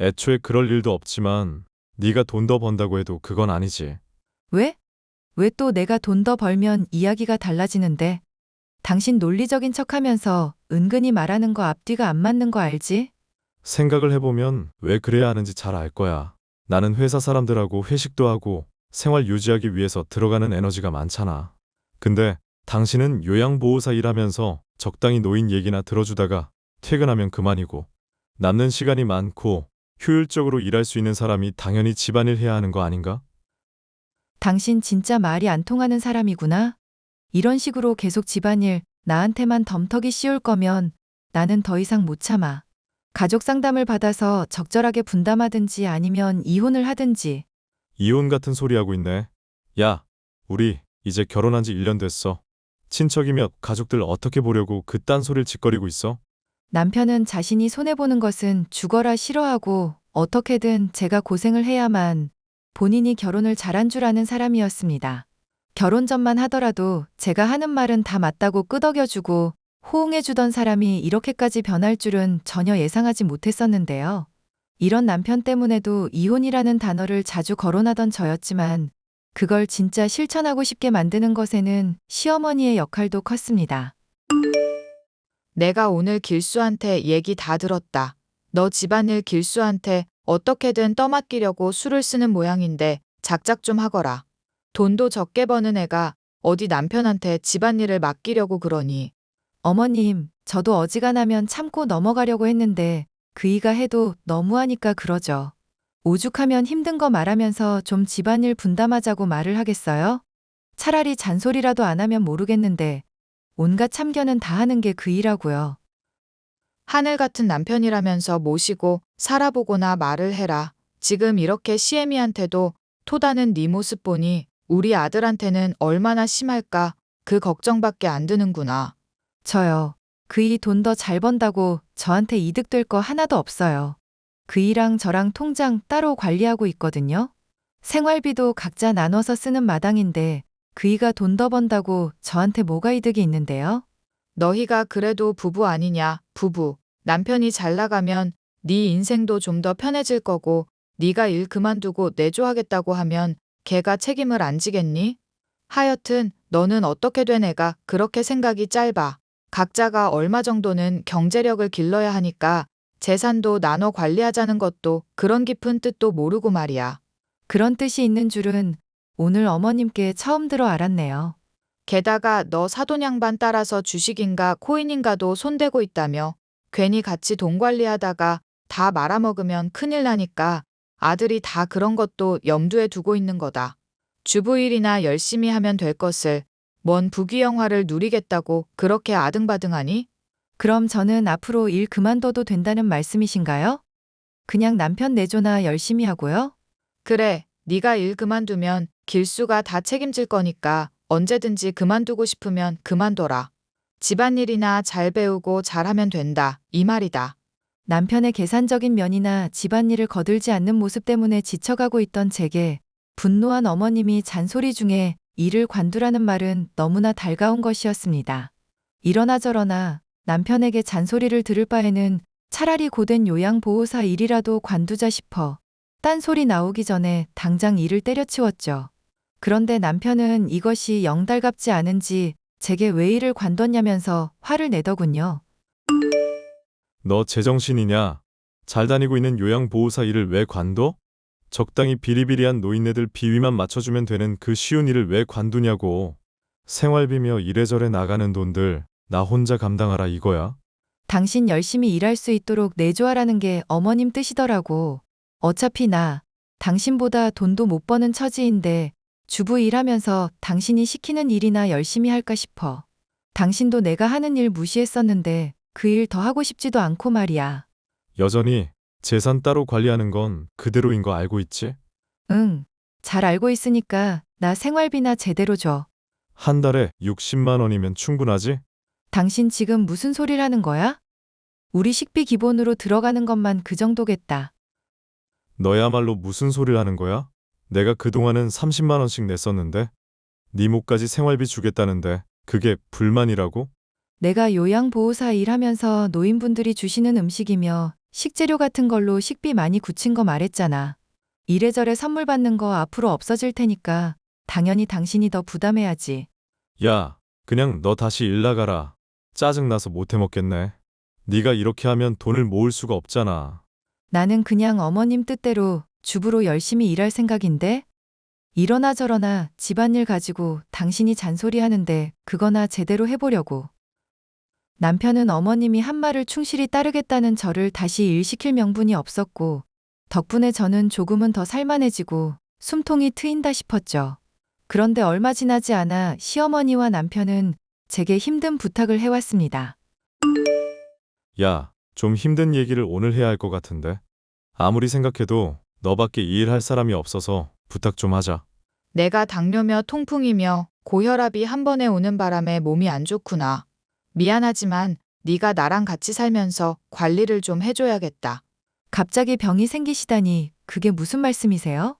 애초에 그럴 일도 없지만 네가 돈 더 번다고 해도 그건 아니지. 왜? 왜 또 내가 돈 더 벌면 이야기가 달라지는데? 당신 논리적인 척하면서 은근히 말하는 거 앞뒤가 안 맞는 거 알지? 생각을 해보면 왜 그래야 하는지 잘 알 거야. 나는 회사 사람들하고 회식도 하고 생활 유지하기 위해서 들어가는 에너지가 많잖아. 근데 당신은 요양보호사 일하면서 적당히 노인 얘기나 들어주다가 퇴근하면 그만이고 남는 시간이 많고 효율적으로 일할 수 있는 사람이 당연히 집안일 해야 하는 거 아닌가? 당신 진짜 말이 안 통하는 사람이구나. 이런 식으로 계속 집안일 나한테만 덤터기 씌울 거면 나는 더 이상 못 참아. 가족 상담을 받아서 적절하게 분담하든지 아니면 이혼을 하든지. 이혼 같은 소리 하고 있네. 야, 우리 이제 결혼한 지 1년 됐어. 친척이며 가족들 어떻게 보려고 그딴 소리를 짓거리고 있어? 남편은 자신이 손해보는 것은 죽어라 싫어하고 어떻게든 제가 고생을 해야만 본인이 결혼을 잘한 줄 아는 사람이었습니다. 결혼 전만 하더라도 제가 하는 말은 다 맞다고 끄덕여주고 호응해주던 사람이 이렇게까지 변할 줄은 전혀 예상하지 못했었는데요. 이런 남편 때문에도 이혼이라는 단어를 자주 거론하던 저였지만 그걸 진짜 실천하고 싶게 만드는 것에는 시어머니의 역할도 컸습니다. 내가 오늘 길수한테 얘기 다 들었다. 너 집안일 길수한테 어떻게든 떠맡기려고 수를 쓰는 모양인데 작작 좀 하거라. 돈도 적게 버는 애가 어디 남편한테 집안일을 맡기려고 그러니. 어머님, 저도 어지간하면 참고 넘어가려고 했는데 그이가 해도 너무하니까 그러죠. 오죽하면 힘든 거 말하면서 좀 집안일 분담하자고 말을 하겠어요? 차라리 잔소리라도 안 하면 모르겠는데 온갖 참견은 다 하는 게 그이라고요. 하늘 같은 남편이라면서 모시고 살아보거나 말을 해라. 지금 이렇게 시애미한테도 토다는 네 모습 보니 우리 아들한테는 얼마나 심할까 그 걱정밖에 안 드는구나. 저요. 그이 돈 더 잘 번다고 저한테 이득될 거 하나도 없어요. 그이랑 저랑 통장 따로 관리하고 있거든요. 생활비도 각자 나눠서 쓰는 마당인데 그이가 돈 더 번다고 저한테 뭐가 이득이 있는데요? 너희가 그래도 부부 아니냐, 부부. 남편이 잘 나가면 네 인생도 좀 더 편해질 거고 네가 일 그만두고 내조하겠다고 하면 걔가 책임을 안 지겠니? 하여튼 너는 어떻게 된 애가 그렇게 생각이 짧아. 각자가 얼마 정도는 경제력을 길러야 하니까 재산도 나눠 관리하자는 것도 그런 깊은 뜻도 모르고 말이야. 그런 뜻이 있는 줄은 오늘 어머님께 처음 들어 알았네요. 게다가 너 사돈 양반 따라서 주식인가 코인인가도 손대고 있다며 괜히 같이 돈 관리하다가 다 말아먹으면 큰일 나니까 아들이 다 그런 것도 염두에 두고 있는 거다. 주부일이나 열심히 하면 될 것을 뭔 부귀영화를 누리겠다고 그렇게 아등바등하니? 그럼 저는 앞으로 일 그만둬도 된다는 말씀이신가요? 그냥 남편 내조나 열심히 하고요? 그래, 네가 일 그만두면 길수가 다 책임질 거니까 언제든지 그만두고 싶으면 그만둬라. 집안일이나 잘 배우고 잘하면 된다. 이 말이다. 남편의 계산적인 면이나 집안일을 거들지 않는 모습 때문에 지쳐가고 있던 제게 분노한 어머님이 잔소리 중에 일을 관두라는 말은 너무나 달가운 것이었습니다. 이러나 저러나 남편에게 잔소리를 들을 바에는 차라리 고된 요양보호사 일이라도 관두자 싶어 딴소리 나오기 전에 당장 일을 때려치웠죠. 그런데 남편은 이것이 영 달갑지 않은지 제게 왜 일을 관뒀냐면서 화를 내더군요. 너 제정신이냐? 잘 다니고 있는 요양보호사 일을 왜 관둬? 적당히 비리비리한 노인네들 비위만 맞춰주면 되는 그 쉬운 일을 왜 관두냐고. 생활비며 이래저래 나가는 돈들 나 혼자 감당하라 이거야? 당신 열심히 일할 수 있도록 내조하라는 게 어머님 뜻이더라고. 어차피 나 당신보다 돈도 못 버는 처지인데 주부 일하면서 당신이 시키는 일이나 열심히 할까 싶어. 당신도 내가 하는 일 무시했었는데 그 일 더 하고 싶지도 않고 말이야. 여전히 재산 따로 관리하는 건 그대로인 거 알고 있지? 응, 잘 알고 있으니까 나 생활비나 제대로 줘. 한 달에 60만 원이면 충분하지? 당신 지금 무슨 소리를 하는 거야? 우리 식비 기본으로 들어가는 것만 그 정도겠다. 너야말로 무슨 소리를 하는 거야? 내가 그동안은 30만 원씩 냈었는데 네 몫까지 생활비 주겠다는데 그게 불만이라고? 내가 요양보호사 일하면서 노인분들이 주시는 음식이며 식재료 같은 걸로 식비 많이 굳힌 거 말했잖아. 이래저래 선물 받는 거 앞으로 없어질 테니까 당연히 당신이 더 부담해야지. 야, 그냥 너 다시 일 나가라. 짜증나서 못 해먹겠네. 네가 이렇게 하면 돈을 모을 수가 없잖아. 나는 그냥 어머님 뜻대로 주부로 열심히 일할 생각인데? 이러나 저러나 집안일 가지고 당신이 잔소리하는데 그거나 제대로 해보려고. 남편은 어머님이 한 말을 충실히 따르겠다는 저를 다시 일시킬 명분이 없었고 덕분에 저는 조금은 더 살만해지고 숨통이 트인다 싶었죠. 그런데 얼마 지나지 않아 시어머니와 남편은 제게 힘든 부탁을 해왔습니다. 야, 좀 힘든 얘기를 오늘 해야 할 것 같은데. 아무리 생각해도 너밖에 이 일 할 사람이 없어서 부탁 좀 하자. 내가 당뇨며 통풍이며 고혈압이 한 번에 오는 바람에 몸이 안 좋구나. 미안하지만 네가 나랑 같이 살면서 관리를 좀 해줘야겠다. 갑자기 병이 생기시다니 그게 무슨 말씀이세요?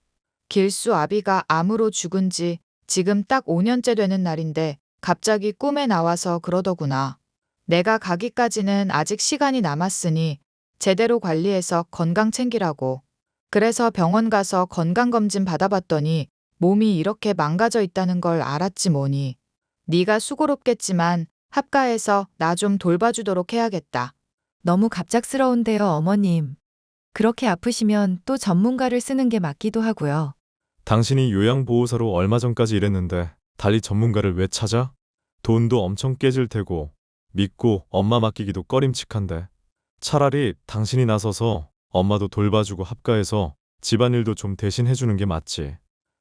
길수 아비가 암으로 죽은 지 지금 딱 5년째 되는 날인데 갑자기 꿈에 나와서 그러더구나. 내가 가기까지는 아직 시간이 남았으니 제대로 관리해서 건강 챙기라고. 그래서 병원 가서 건강검진 받아봤더니 몸이 이렇게 망가져 있다는 걸 알았지 뭐니. 네가 수고롭겠지만 합가해서 나 좀 돌봐주도록 해야겠다. 너무 갑작스러운데요, 어머님. 그렇게 아프시면 또 전문가를 쓰는 게 맞기도 하고요. 당신이 요양보호사로 얼마 전까지 일했는데 달리 전문가를 왜 찾아? 돈도 엄청 깨질 테고 믿고 엄마 맡기기도 꺼림칙한데. 차라리 당신이 나서서 엄마도 돌봐주고 합가해서 집안일도 좀 대신 해주는 게 맞지.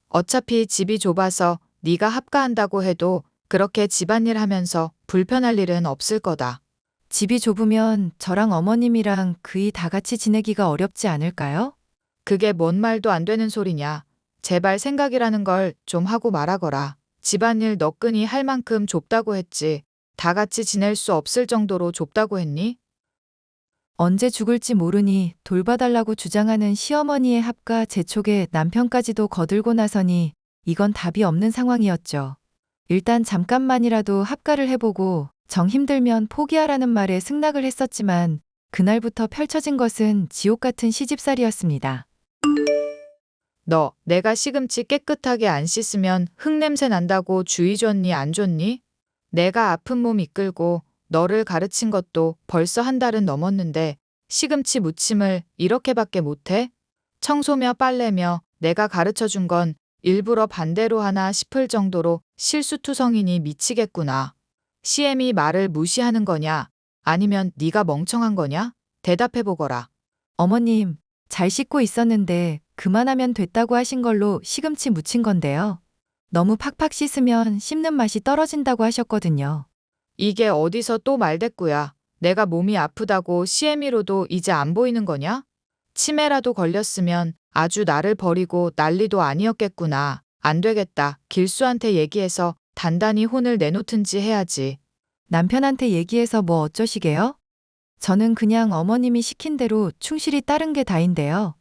어차피 집이 좁아서 네가 합가한다고 해도 그렇게 집안일 하면서 불편할 일은 없을 거다. 집이 좁으면 저랑 어머님이랑 그이 다 같이 지내기가 어렵지 않을까요? 그게 뭔 말도 안 되는 소리냐. 제발 생각이라는 걸 좀 하고 말하거라. 집안일 너끈히 할 만큼 좁다고 했지. 다 같이 지낼 수 없을 정도로 좁다고 했니? 언제 죽을지 모르니 돌봐달라고 주장하는 시어머니의 합과 재촉에 남편까지도 거들고 나서니 이건 답이 없는 상황이었죠. 일단 잠깐만이라도 합가를 해보고 정 힘들면 포기하라는 말에 승낙을 했었지만 그날부터 펼쳐진 것은 지옥 같은 시집살이였습니다. 너 내가 시금치 깨끗하게 안 씻으면 흙냄새 난다고 주의 줬니 안 줬니? 내가 아픈 몸 이끌고 너를 가르친 것도 벌써 한 달은 넘었는데 시금치 무침을 이렇게밖에 못해? 청소며 빨래며 내가 가르쳐준 건 일부러 반대로 하나 싶을 정도로 실수투성이니 미치겠구나. 시엠이 말을 무시하는 거냐? 아니면 네가 멍청한 거냐? 대답해보거라. 어머님, 잘 씻고 있었는데 그만하면 됐다고 하신 걸로 시금치 무친 건데요. 너무 팍팍 씻으면 씹는 맛이 떨어진다고 하셨거든요. 이게 어디서 또 말대꾸야. 내가 몸이 아프다고 시애미로도 이제 안 보이는 거냐? 치매라도 걸렸으면 아주 나를 버리고 난리도 아니었겠구나. 안 되겠다. 길수한테 얘기해서 단단히 혼을 내놓든지 해야지. 남편한테 얘기해서 뭐 어쩌시게요? 저는 그냥 어머님이 시킨 대로 충실히 따른 게 다인데요.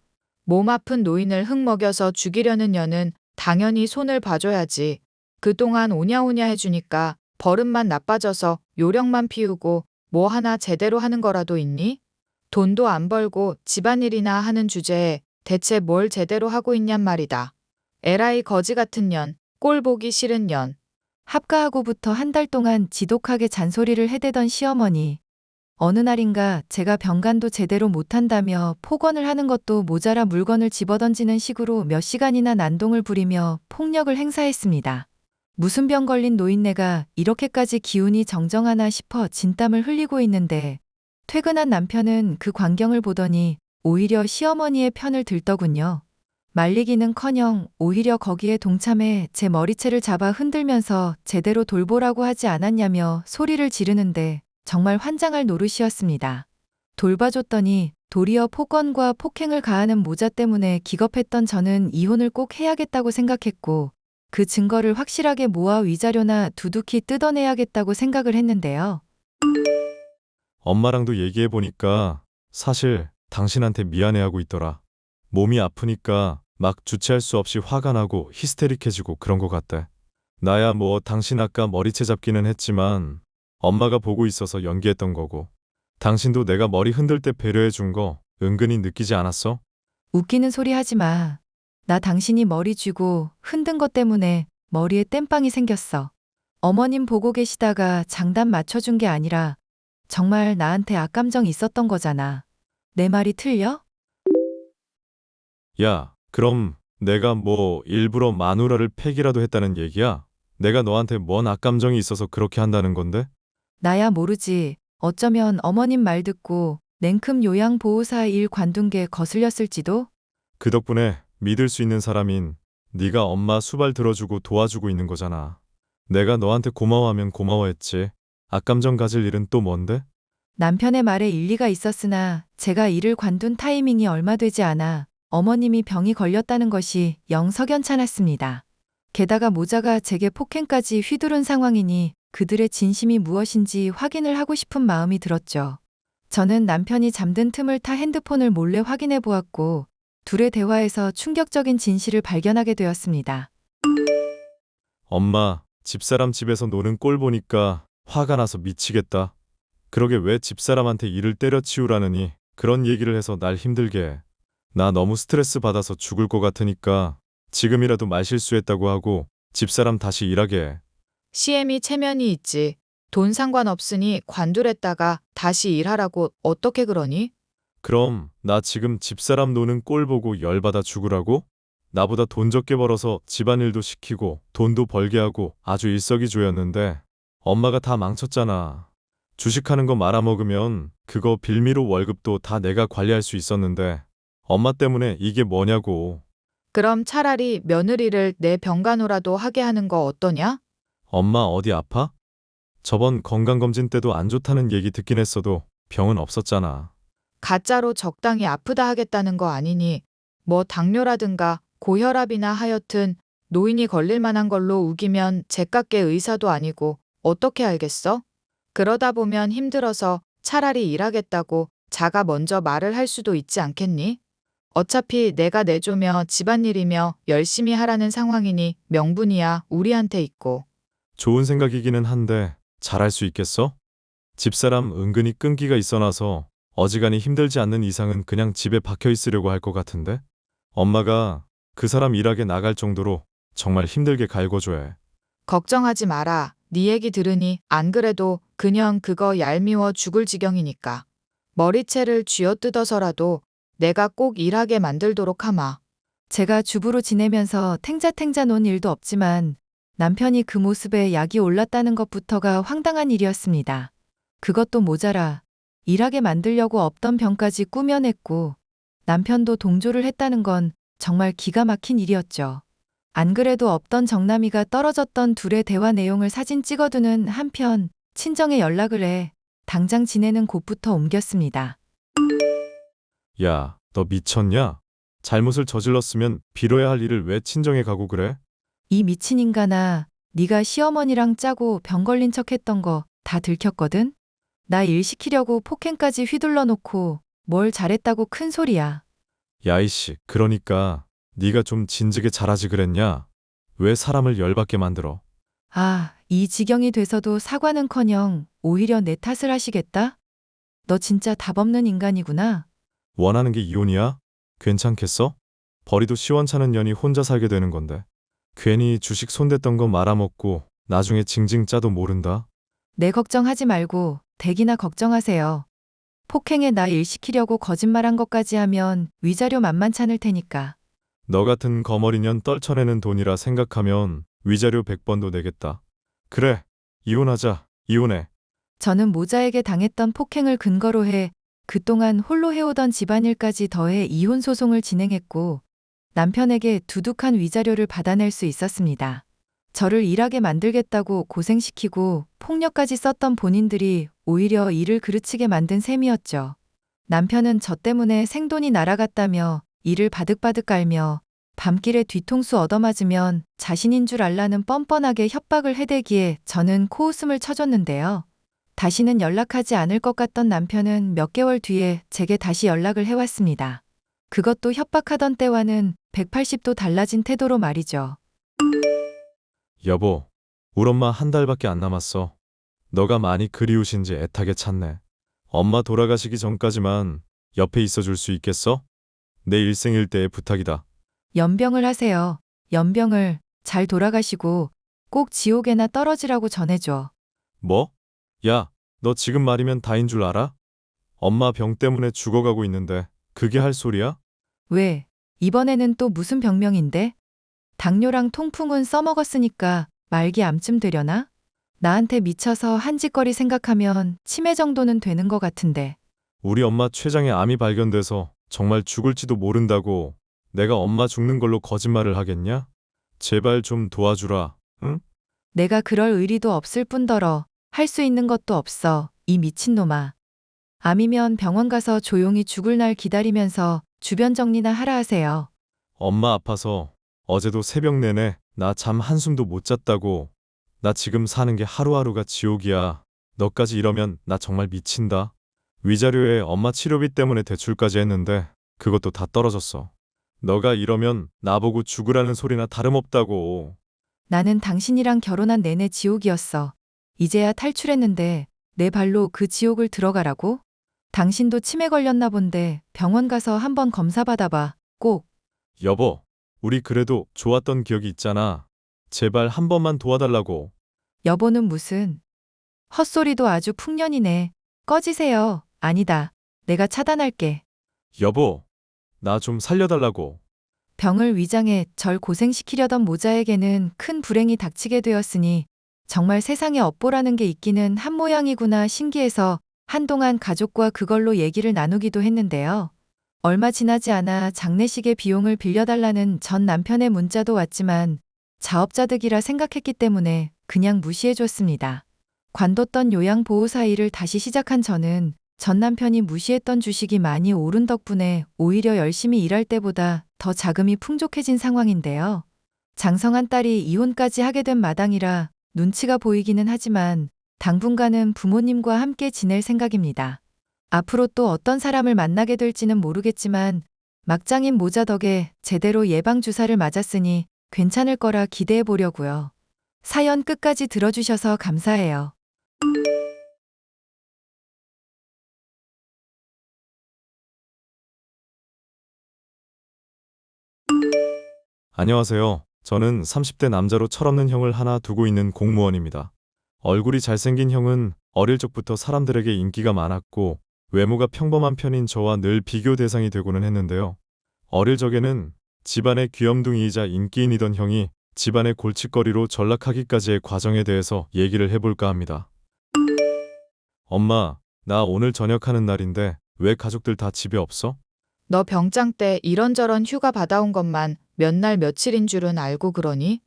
몸 아픈 노인을 흙 먹여서 죽이려는 년은 당연히 손을 봐줘야지. 그동안 오냐오냐 해주니까 버릇만 나빠져서 요령만 피우고 뭐 하나 제대로 하는 거라도 있니? 돈도 안 벌고 집안일이나 하는 주제에 대체 뭘 제대로 하고 있냔 말이다. 에라이 거지 같은 년, 꼴 보기 싫은 년. 합가하고부터 한 달 동안 지독하게 잔소리를 해대던 시어머니. 어느 날인가 제가 병간도 제대로 못한다며 폭언을 하는 것도 모자라 물건을 집어던지는 식으로 몇 시간이나 난동을 부리며 폭력을 행사했습니다. 무슨 병 걸린 노인네가 이렇게까지 기운이 정정하나 싶어 진땀을 흘리고 있는데 퇴근한 남편은 그 광경을 보더니 오히려 시어머니의 편을 들더군요. 말리기는커녕 오히려 거기에 동참해 제 머리채를 잡아 흔들면서 제대로 돌보라고 하지 않았냐며 소리를 지르는데 정말 환장할 노릇이었습니다. 돌봐줬더니 도리어 폭언과 폭행을 가하는 모자 때문에 기겁했던 저는 이혼을 꼭 해야겠다고 생각했고 그 증거를 확실하게 모아 위자료나 두둑히 뜯어내야겠다고 생각을 했는데요. 엄마랑도 얘기해보니까 사실 당신한테 미안해하고 있더라. 몸이 아프니까 막 주체할 수 없이 화가 나고 히스테릭해지고 그런 것 같대. 나야 뭐 당신 아까 머리채 잡기는 했지만 엄마가 보고 있어서 연기했던 거고. 당신도 내가 머리 흔들 때 배려해 준 거 은근히 느끼지 않았어? 웃기는 소리 하지 마. 나 당신이 머리 쥐고 흔든 것 때문에 머리에 땜빵이 생겼어. 어머님 보고 계시다가 장단 맞춰준 게 아니라 정말 나한테 악감정 있었던 거잖아. 내 말이 틀려? 야, 그럼 내가 뭐 일부러 마누라를 패기라도 했다는 얘기야? 내가 너한테 뭔 악감정이 있어서 그렇게 한다는 건데? 나야 모르지. 어쩌면 어머님 말 듣고 냉큼 요양보호사 일 관둔 게 거슬렸을지도? 그 덕분에 믿을 수 있는 사람인 네가 엄마 수발 들어주고 도와주고 있는 거잖아. 내가 너한테 고마워하면 고마워했지. 악감정 가질 일은 또 뭔데? 남편의 말에 일리가 있었으나 제가 일을 관둔 타이밍이 얼마 되지 않아 어머님이 병이 걸렸다는 것이 영 석연찮았습니다. 게다가 모자가 제게 폭행까지 휘두른 상황이니 그들의 진심이 무엇인지 확인을 하고 싶은 마음이 들었죠. 저는 남편이 잠든 틈을 타 핸드폰을 몰래 확인해 보았고 둘의 대화에서 충격적인 진실을 발견하게 되었습니다. 엄마, 집사람 집에서 노는 꼴 보니까 화가 나서 미치겠다. 그러게 왜 집사람한테 일을 때려치우라느니 그런 얘기를 해서 날 힘들게 해. 나 너무 스트레스 받아서 죽을 것 같으니까 지금이라도 말실수했다고 하고 집사람 다시 일하게 해. CM이 체면이 있지. 돈 상관없으니 관둘했다가 다시 일하라고 어떻게 그러니? 그럼 나 지금 집사람 노는 꼴 보고 열받아 죽으라고? 나보다 돈 적게 벌어서 집안일도 시키고 돈도 벌게 하고 아주 일석이조였는데 엄마가 다 망쳤잖아. 주식하는 거 말아먹으면 그거 빌미로 월급도 다 내가 관리할 수 있었는데 엄마 때문에 이게 뭐냐고. 그럼 차라리 며느리를 내 병간호라도 하게 하는 거 어떠냐? 엄마 어디 아파? 저번 건강검진 때도 안 좋다는 얘기 듣긴 했어도 병은 없었잖아. 가짜로 적당히 아프다 하겠다는 거 아니니 뭐 당뇨라든가 고혈압이나 하여튼 노인이 걸릴 만한 걸로 우기면 제깎게 의사도 아니고 어떻게 알겠어? 그러다 보면 힘들어서 차라리 일하겠다고 자가 먼저 말을 할 수도 있지 않겠니? 어차피 내가 내조며 집안일이며 열심히 하라는 상황이니 명분이야 우리한테 있고. 좋은 생각이기는 한데 잘할 수 있겠어? 집사람 은근히 끈기가 있어놔서 어지간히 힘들지 않는 이상은 그냥 집에 박혀 있으려고 할 것 같은데? 엄마가 그 사람 일하게 나갈 정도로 정말 힘들게 갈궈줘야 해. 걱정하지 마라. 네 얘기 들으니 안 그래도 그냥 그거 얄미워 죽을 지경이니까. 머리채를 쥐어뜯어서라도 내가 꼭 일하게 만들도록 하마. 제가 주부로 지내면서 탱자탱자 논 일도 없지만 남편이 그 모습에 약이 올랐다는 것부터가 황당한 일이었습니다. 그것도 모자라 일하게 만들려고 없던 병까지 꾸며냈고 남편도 동조를 했다는 건 정말 기가 막힌 일이었죠. 안 그래도 없던 정남이가 떨어졌던 둘의 대화 내용을 사진 찍어두는 한편 친정에 연락을 해 당장 지내는 곳부터 옮겼습니다. 야, 너 미쳤냐? 잘못을 저질렀으면 빌어야 할 일을 왜 친정에 가고 그래? 이 미친 인간아, 네가 시어머니랑 짜고 병 걸린 척했던 거 다 들켰거든? 나 일 시키려고 폭행까지 휘둘러 놓고 뭘 잘했다고 큰 소리야. 야 이씨, 그러니까 네가 좀 진즉에 잘하지 그랬냐? 왜 사람을 열받게 만들어? 아, 이 지경이 돼서도 사과는커녕 오히려 내 탓을 하시겠다? 너 진짜 답 없는 인간이구나. 원하는 게 이혼이야? 괜찮겠어? 벌이도 시원찮은 년이 혼자 살게 되는 건데. 괜히 주식 손댔던 거 말아먹고 나중에 징징 짜도 모른다. 내 걱정하지 말고 댁이나 걱정하세요. 폭행에 나 일 시키려고 거짓말한 것까지 하면 위자료 만만찮을 테니까. 너 같은 거머리년 떨쳐내는 돈이라 생각하면 위자료 100번도 내겠다. 그래, 이혼하자. 이혼해. 저는 모자에게 당했던 폭행을 근거로 해 그동안 홀로 해오던 집안일까지 더해 이혼 소송을 진행했고 남편에게 두둑한 위자료를 받아낼 수 있었습니다. 저를 일하게 만들겠다고 고생시키고 폭력까지 썼던 본인들이 오히려 일을 그르치게 만든 셈이었죠. 남편은 저 때문에 생돈이 날아갔다며 이를 바득바득 깔며 밤길에 뒤통수 얻어맞으면 자신인 줄 알라는 뻔뻔하게 협박을 해대기에 저는 코웃음을 쳐줬는데요. 다시는 연락하지 않을 것 같던 남편은 몇 개월 뒤에 제게 다시 연락을 해왔습니다. 그것도 협박하던 때와는 180도 달라진 태도로 말이죠. 여보, 우리 엄마 한 달밖에 안 남았어. 너가 많이 그리우신지 애타게 찾네. 엄마 돌아가시기 전까지만 옆에 있어줄 수 있겠어? 내 일생일대의 부탁이다. 연병을 하세요. 연병을. 잘 돌아가시고 꼭 지옥에나 떨어지라고 전해줘. 뭐? 야, 너 지금 말이면 다인 줄 알아? 엄마 병 때문에 죽어가고 있는데 그게 할 소리야? 왜? 이번에는 또 무슨 병명인데? 당뇨랑 통풍은 써먹었으니까 말기 암쯤 되려나? 나한테 미쳐서 한 짓거리 생각하면 치매 정도는 되는 것 같은데. 우리 엄마 췌장에 암이 발견돼서 정말 죽을지도 모른다고 내가 엄마 죽는 걸로 거짓말을 하겠냐? 제발 좀 도와주라, 응? 내가 그럴 의리도 없을 뿐더러 할 수 있는 것도 없어, 이 미친놈아. 암이면 병원 가서 조용히 죽을 날 기다리면서 주변 정리나 하라 하세요. 엄마 아파서 어제도 새벽 내내 나 잠 한숨도 못 잤다고. 나 지금 사는 게 하루하루가 지옥이야. 너까지 이러면 나 정말 미친다. 위자료에 엄마 치료비 때문에 대출까지 했는데 그것도 다 떨어졌어. 너가 이러면 나보고 죽으라는 소리나 다름없다고. 나는 당신이랑 결혼한 내내 지옥이었어. 이제야 탈출했는데 내 발로 그 지옥을 들어가라고? 당신도 치매 걸렸나 본데 병원 가서 한번 검사 받아봐. 꼭. 여보, 우리 그래도 좋았던 기억이 있잖아. 제발 한 번만 도와달라고. 여보는 무슨. 헛소리도 아주 풍년이네. 꺼지세요. 아니다. 내가 차단할게. 여보, 나 좀 살려달라고. 병을 위장해 절 고생시키려던 모자에게는 큰 불행이 닥치게 되었으니 정말 세상에 업보라는 게 있기는 한 모양이구나 신기해서 한동안 가족과 그걸로 얘기를 나누기도 했는데요. 얼마 지나지 않아 장례식의 비용을 빌려달라는 전 남편의 문자도 왔지만 자업자득이라 생각했기 때문에 그냥 무시해줬습니다. 관뒀던 요양보호사 일을 다시 시작한 저는 전 남편이 무시했던 주식이 많이 오른 덕분에 오히려 열심히 일할 때보다 더 자금이 풍족해진 상황인데요. 장성한 딸이 이혼까지 하게 된 마당이라 눈치가 보이기는 하지만 당분간은 부모님과 함께 지낼 생각입니다. 앞으로 또 어떤 사람을 만나게 될지는 모르겠지만 막장인 모자 덕에 제대로 예방주사를 맞았으니 괜찮을 거라 기대해 보려고요. 사연 끝까지 들어주셔서 감사해요. 안녕하세요. 저는 30대 남자로 철없는 형을 하나 두고 있는 공무원입니다. 얼굴이 잘생긴 형은 어릴 적부터 사람들에게 인기가 많았고 외모가 평범한 편인 저와 늘 비교 대상이 되고는 했는데요. 어릴 적에는 집안의 귀염둥이이자 인기인이던 형이 집안의 골칫거리로 전락하기까지의 과정에 대해서 얘기를 해볼까 합니다. 엄마, 나 오늘 저녁 하는 날인데 왜 가족들 다 집에 없어? 너 병장 때 이런저런 휴가 받아온 것만 몇 날 며칠인 줄은 알고 그러니?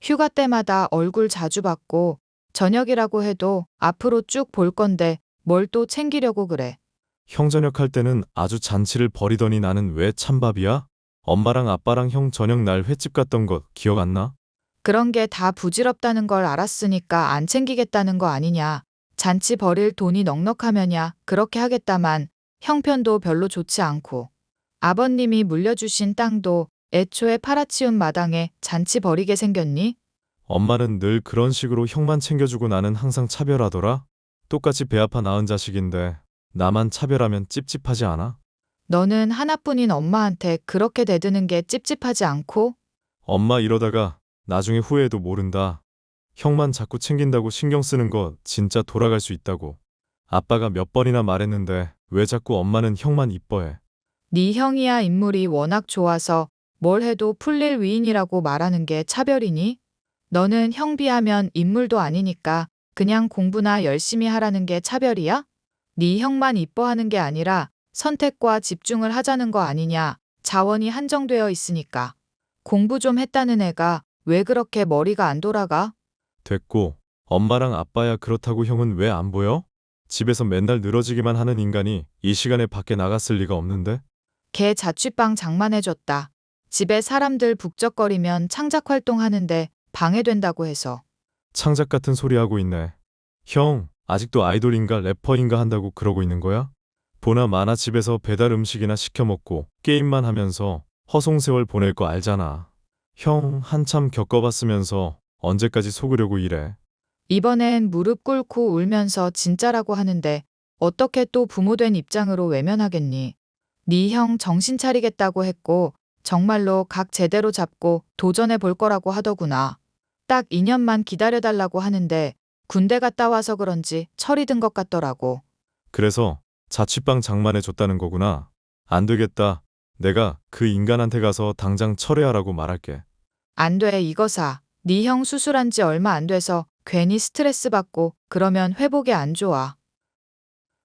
휴가 때마다 얼굴 자주 받고 저녁이라고 해도 앞으로 쭉 볼 건데 뭘 또 챙기려고 그래. 형 저녁 할 때는 아주 잔치를 벌이더니 나는 왜 찬밥이야? 엄마랑 아빠랑 형 저녁 날 횟집 갔던 거 기억 안 나? 그런 게 다 부질없다는 걸 알았으니까 안 챙기겠다는 거 아니냐. 잔치 벌일 돈이 넉넉하면야 그렇게 하겠다만 형편도 별로 좋지 않고. 아버님이 물려주신 땅도 애초에 팔아치운 마당에 잔치 벌이게 생겼니? 엄마는 늘 그런 식으로 형만 챙겨주고 나는 항상 차별하더라? 똑같이 배 아파 낳은 자식인데 나만 차별하면 찝찝하지 않아? 너는 하나뿐인 엄마한테 그렇게 대드는 게 찝찝하지 않고? 엄마 이러다가 나중에 후회해도 모른다. 형만 자꾸 챙긴다고 신경 쓰는 거 진짜 돌아갈 수 있다고. 아빠가 몇 번이나 말했는데 왜 자꾸 엄마는 형만 이뻐해. 네 형이야 인물이 워낙 좋아서 뭘 해도 풀릴 위인이라고 말하는 게 차별이니? 너는 형 비하면 인물도 아니니까 그냥 공부나 열심히 하라는 게 차별이야? 네 형만 이뻐하는 게 아니라 선택과 집중을 하자는 거 아니냐. 자원이 한정되어 있으니까. 공부 좀 했다는 애가 왜 그렇게 머리가 안 돌아가? 됐고, 엄마랑 아빠야 그렇다고 형은 왜 안 보여? 집에서 맨날 늘어지기만 하는 인간이 이 시간에 밖에 나갔을 리가 없는데? 걔 자취방 장만해줬다. 집에 사람들 북적거리면 창작 활동하는데 방해된다고 해서. 창작 같은 소리 하고 있네. 형, 아직도 아이돌인가 래퍼인가 한다고 그러고 있는 거야? 보나 마나 집에서 배달 음식이나 시켜 먹고 게임만 하면서 허송세월 보낼 거 알잖아. 형, 한참 겪어봤으면서 언제까지 속으려고 이래. 이번엔 무릎 꿇고 울면서 진짜라고 하는데 어떻게 또 부모된 입장으로 외면하겠니? 네 형 정신 차리겠다고 했고 정말로 각 제대로 잡고 도전해 볼 거라고 하더구나. 딱 2년만 기다려달라고 하는데 군대 갔다 와서 그런지 철이 든 것 같더라고. 그래서 자취방 장만해 줬다는 거구나. 안 되겠다. 내가 그 인간한테 가서 당장 철회하라고 말할게. 안 돼, 이거사. 네 형 수술한 지 얼마 안 돼서 괜히 스트레스 받고 그러면 회복이 안 좋아.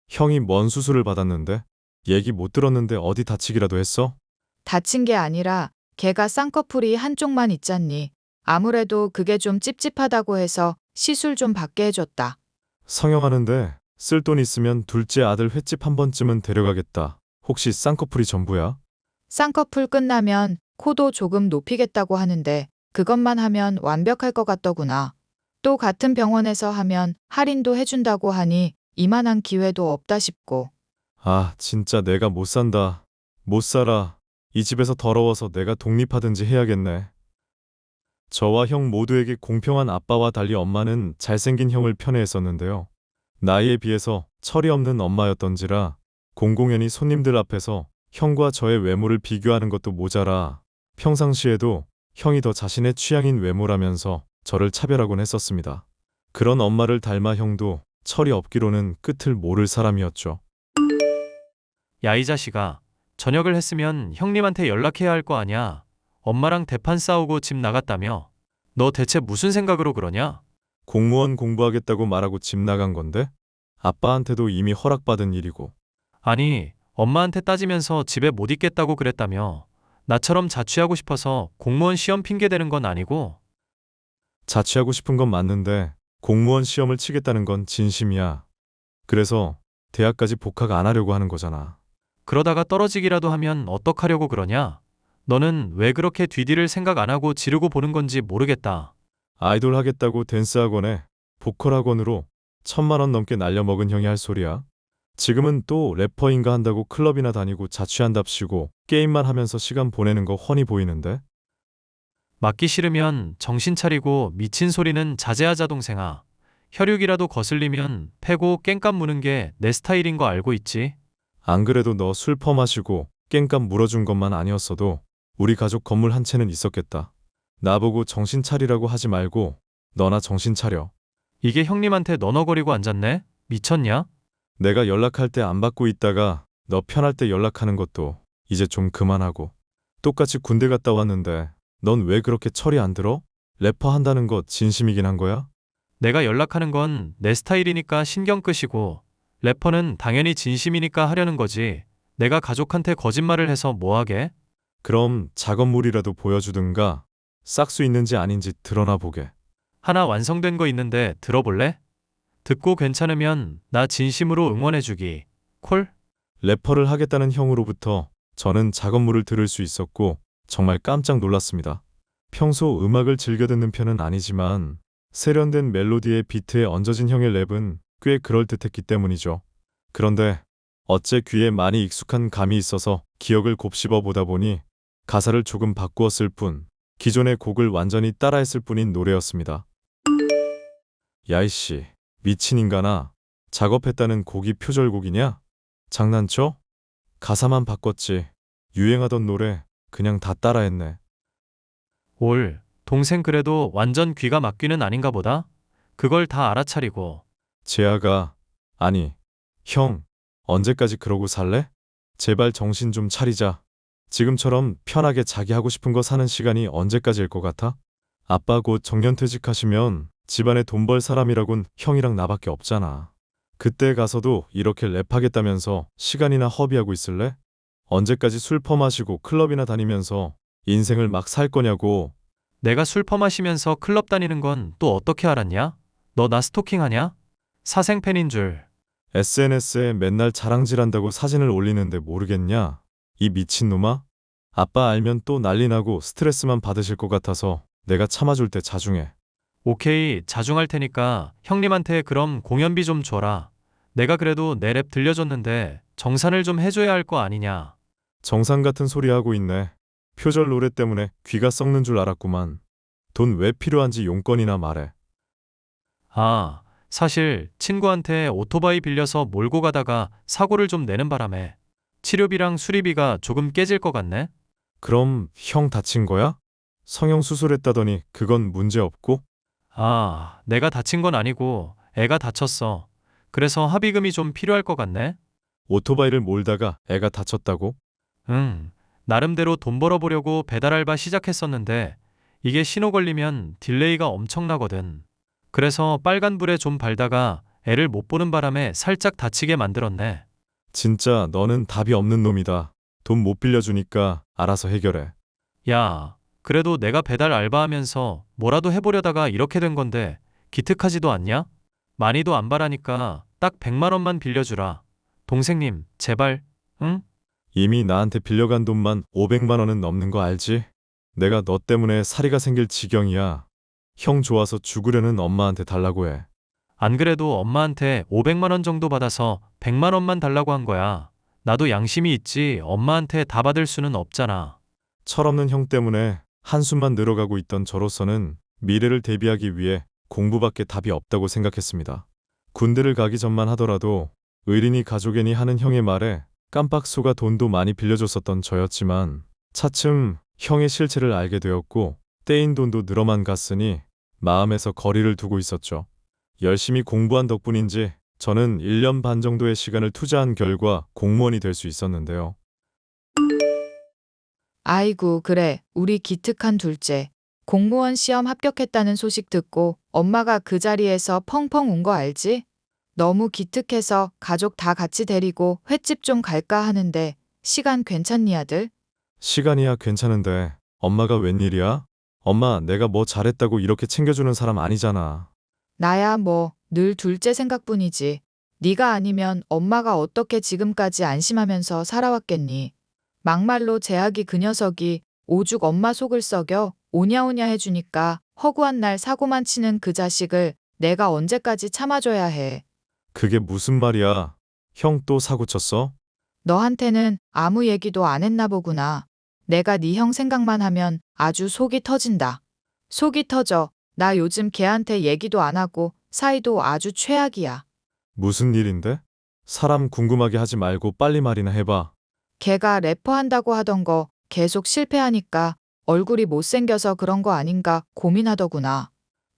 형이 뭔 수술을 받았는데? 얘기 못 들었는데 어디 다치기라도 했어? 다친 게 아니라 걔가 쌍꺼풀이 한쪽만 있잖니. 아무래도 그게 좀 찝찝하다고 해서 시술 좀 받게 해줬다. 성형하는데 쓸 돈 있으면 둘째 아들 횟집 한 번쯤은 데려가겠다. 혹시 쌍꺼풀이 전부야? 쌍꺼풀 끝나면 코도 조금 높이겠다고 하는데 그것만 하면 완벽할 것 같더구나. 또 같은 병원에서 하면 할인도 해준다고 하니 이만한 기회도 없다 싶고. 아, 진짜 내가 못 산다. 못 살아. 이 집에서 더러워서 내가 독립하든지 해야겠네. 저와 형 모두에게 공평한 아빠와 달리 엄마는 잘생긴 형을 편애했었는데요. 나이에 비해서 철이 없는 엄마였던지라 공공연히 손님들 앞에서 형과 저의 외모를 비교하는 것도 모자라 평상시에도 형이 더 자신의 취향인 외모라면서 저를 차별하곤 했었습니다. 그런 엄마를 닮아 형도 철이 없기로는 끝을 모를 사람이었죠. 야, 이 자식아. 저녁을 했으면 형님한테 연락해야 할 거 아냐. 엄마랑 대판 싸우고 집 나갔다며. 너 대체 무슨 생각으로 그러냐? 공무원 공부하겠다고 말하고 집 나간 건데 아빠한테도 이미 허락받은 일이고. 아니, 엄마한테 따지면서 집에 못 있겠다고 그랬다며. 나처럼 자취하고 싶어서 공무원 시험 핑계 대는 건 아니고. 자취하고 싶은 건 맞는데 공무원 시험을 치겠다는 건 진심이야. 그래서 대학까지 복학 안 하려고 하는 거잖아. 그러다가 떨어지기라도 하면 어떡하려고 그러냐? 너는 왜 그렇게 뒤뒤를 생각 안 하고 지르고 보는 건지 모르겠다. 아이돌 하겠다고 댄스 학원에 보컬 학원으로 1,000만 원 넘게 날려먹은 형이 할 소리야. 지금은 또 래퍼인가 한다고 클럽이나 다니고 자취한답시고 게임만 하면서 시간 보내는 거 훤히 보이는데? 맞기 싫으면 정신 차리고 미친 소리는 자제하자 동생아. 혈육이라도 거슬리면 패고 깽값 무는 게 내 스타일인 거 알고 있지? 안 그래도 너 술 퍼마시고 깽값 물어준 것만 아니었어도 우리 가족 건물 한 채는 있었겠다. 나보고 정신 차리라고 하지 말고 너나 정신 차려. 이게 형님한테 너너거리고 앉았네? 미쳤냐? 내가 연락할 때 안 받고 있다가 너 편할 때 연락하는 것도 이제 좀 그만하고. 똑같이 군대 갔다 왔는데 넌 왜 그렇게 철이 안 들어? 래퍼 한다는 거 진심이긴 한 거야? 내가 연락하는 건 내 스타일이니까 신경 끄시고 래퍼는 당연히 진심이니까 하려는 거지. 내가 가족한테 거짓말을 해서 뭐하게? 그럼 작업물이라도 보여주든가 싹수 있는지 아닌지 드러나 보게. 하나 완성된 거 있는데 들어볼래? 듣고 괜찮으면 나 진심으로 응원해주기. 콜? 래퍼를 하겠다는 형으로부터 저는 작업물을 들을 수 있었고 정말 깜짝 놀랐습니다. 평소 음악을 즐겨 듣는 편은 아니지만 세련된 멜로디의 비트에 얹어진 형의 랩은 꽤 그럴듯했기 때문이죠. 그런데 어째 귀에 많이 익숙한 감이 있어서 기억을 곱씹어 보다 보니 가사를 조금 바꾸었을 뿐 기존의 곡을 완전히 따라했을 뿐인 노래였습니다. 야이씨, 미친 인간아. 작업했다는 곡이 표절곡이냐? 장난쳐? 가사만 바꿨지. 유행하던 노래 그냥 다 따라했네. 동생 그래도 완전 귀가 막귀는 아닌가 보다? 그걸 다 알아차리고. 재아가, 아니, 형, 언제까지 그러고 살래? 제발 정신 좀 차리자. 지금처럼 편하게 자기 하고 싶은 거 사는 시간이 언제까지일 것 같아? 아빠 곧 정년퇴직하시면 집안에 돈 벌 사람이라곤 형이랑 나밖에 없잖아. 그때 가서도 이렇게 랩하겠다면서 시간이나 허비하고 있을래? 언제까지 술 퍼마시고 클럽이나 다니면서 인생을 막 살 거냐고. 내가 술 퍼마시면서 클럽 다니는 건 또 어떻게 알았냐? 너 나 스토킹하냐? 사생팬인 줄. SNS에 맨날 자랑질한다고 사진을 올리는데 모르겠냐? 이 미친놈아? 아빠 알면 또 난리 나고 스트레스만 받으실 것 같아서 내가 참아줄 때 자중해. 오케이, 자중할 테니까 형님한테 그럼 공연비 좀 줘라. 내가 그래도 내 랩 들려줬는데 정산을 좀 해줘야 할 거 아니냐. 정상 같은 소리 하고 있네. 표절 노래 때문에 귀가 썩는 줄 알았구만. 돈 왜 필요한지 용건이나 말해. 아, 사실 친구한테 오토바이 빌려서 몰고 가다가 사고를 좀 내는 바람에 치료비랑 수리비가 조금 깨질 것 같네. 그럼 형 다친 거야? 성형 수술했다더니 그건 문제 없고? 아, 내가 다친 건 아니고 애가 다쳤어. 그래서 합의금이 좀 필요할 것 같네. 오토바이를 몰다가 애가 다쳤다고? 응, 나름대로 돈 벌어보려고 배달 알바 시작했었는데 이게 신호 걸리면 딜레이가 엄청나거든. 그래서 빨간불에 좀 발다가 애를 못 보는 바람에 살짝 다치게 만들었네. 진짜 너는 답이 없는 놈이다. 돈 못 빌려주니까 알아서 해결해. 야, 그래도 내가 배달 알바하면서 뭐라도 해보려다가 이렇게 된 건데 기특하지도 않냐? 많이도 안 바라니까 딱 100만 원만 빌려주라. 동생님, 제발, 응? 이미 나한테 빌려간 돈만 500만 원은 넘는 거 알지? 내가 너 때문에 사리가 생길 지경이야. 형 좋아서 죽으려는 엄마한테 달라고 해. 안 그래도 엄마한테 500만 원 정도 받아서 100만 원만 달라고 한 거야. 나도 양심이 있지 엄마한테 다 받을 수는 없잖아. 철없는 형 때문에 한숨만 늘어가고 있던 저로서는 미래를 대비하기 위해 공부밖에 답이 없다고 생각했습니다. 군대를 가기 전만 하더라도 의린이 가족애니 하는 형의 말에 깜빡 속아 돈도 많이 빌려줬었던 저였지만 차츰 형의 실체를 알게 되었고 떼인 돈도 늘어만 갔으니 마음에서 거리를 두고 있었죠. 열심히 공부한 덕분인지 저는 1년 반 정도의 시간을 투자한 결과 공무원이 될 수 있었는데요. 아이고, 그래. 우리 기특한 둘째. 공무원 시험 합격했다는 소식 듣고 엄마가 그 자리에서 펑펑 운 거 알지? 너무 기특해서 가족 다 같이 데리고 횟집 좀 갈까 하는데 시간 괜찮니, 아들? 시간이야 괜찮은데 엄마가 웬일이야? 엄마 내가 뭐 잘했다고 이렇게 챙겨주는 사람 아니잖아. 나야 뭐 늘 둘째 생각뿐이지. 네가 아니면 엄마가 어떻게 지금까지 안심하면서 살아왔겠니? 막말로 재학이 그 녀석이 오죽 엄마 속을 썩여 오냐오냐 해주니까 허구한 날 사고만 치는 그 자식을 내가 언제까지 참아줘야 해. 그게 무슨 말이야? 형 또 사고 쳤어? 너한테는 아무 얘기도 안 했나 보구나. 내가 네 형 생각만 하면 아주 속이 터진다. 속이 터져. 나 요즘 걔한테 얘기도 안 하고 사이도 아주 최악이야. 무슨 일인데? 사람 궁금하게 하지 말고 빨리 말이나 해봐. 걔가 래퍼 한다고 하던 거 계속 실패하니까 얼굴이 못생겨서 그런 거 아닌가 고민하더구나.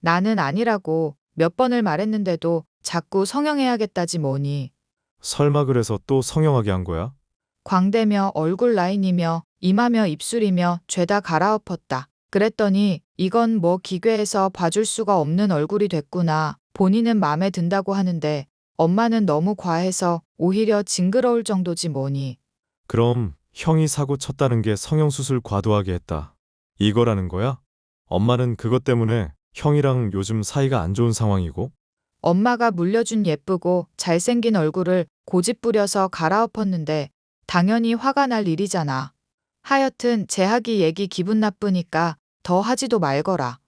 나는 아니라고 몇 번을 말했는데도 자꾸 성형해야겠다지 뭐니. 설마 그래서 또 성형하게 한 거야? 광대며 얼굴 라인이며 이마며 입술이며 죄다 갈아엎었다. 그랬더니 이건 뭐 기괴해서 봐줄 수가 없는 얼굴이 됐구나. 본인은 마음에 든다고 하는데 엄마는 너무 과해서 오히려 징그러울 정도지 뭐니. 그럼 형이 사고 쳤다는 게 성형수술 과도하게 했다. 이거라는 거야? 엄마는 그것 때문에 형이랑 요즘 사이가 안 좋은 상황이고? 엄마가 물려준 예쁘고 잘생긴 얼굴을 고집 부려서 갈아엎었는데 당연히 화가 날 일이잖아. 하여튼 재학이 얘기 기분 나쁘니까 더 하지도 말거라.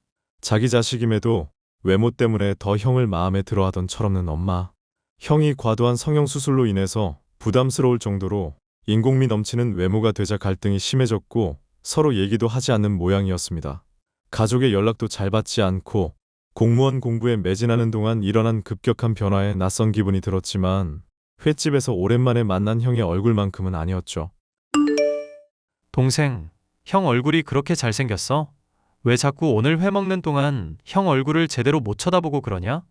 자기 자식임에도 외모 때문에 더 형을 마음에 들어하던 철없는 엄마. 형이 과도한 성형수술로 인해서 부담스러울 정도로 인공미 넘치는 외모가 되자 갈등이 심해졌고 서로 얘기도 하지 않는 모양이었습니다. 가족의 연락도 잘 받지 않고 공무원 공부에 매진하는 동안 일어난 급격한 변화에 낯선 기분이 들었지만 횟집에서 오랜만에 만난 형의 얼굴만큼은 아니었죠. 동생, 형 얼굴이 그렇게 잘생겼어? 왜 자꾸 오늘 회 먹는 동안 형 얼굴을 제대로 못 쳐다보고 그러냐?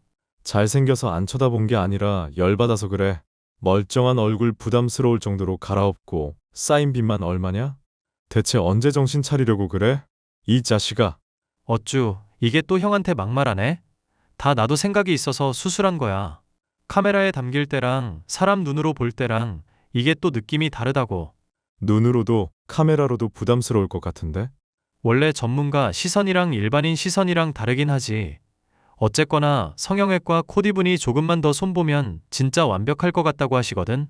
잘생겨서 안 쳐다본 게 아니라 열받아서 그래. 멀쩡한 얼굴 부담스러울 정도로 갈아엎고 쌓인 빚만 얼마냐? 대체 언제 정신 차리려고 그래? 이 자식아. 어쭈, 이게 또 형한테 막말하네? 다 나도 생각이 있어서 수술한 거야. 카메라에 담길 때랑 사람 눈으로 볼 때랑 이게 또 느낌이 다르다고. 눈으로도 카메라로도 부담스러울 것 같은데? 원래 전문가 시선이랑 일반인 시선이랑 다르긴 하지. 어쨌거나 성형외과 코디분이 조금만 더 손보면 진짜 완벽할 것 같다고 하시거든.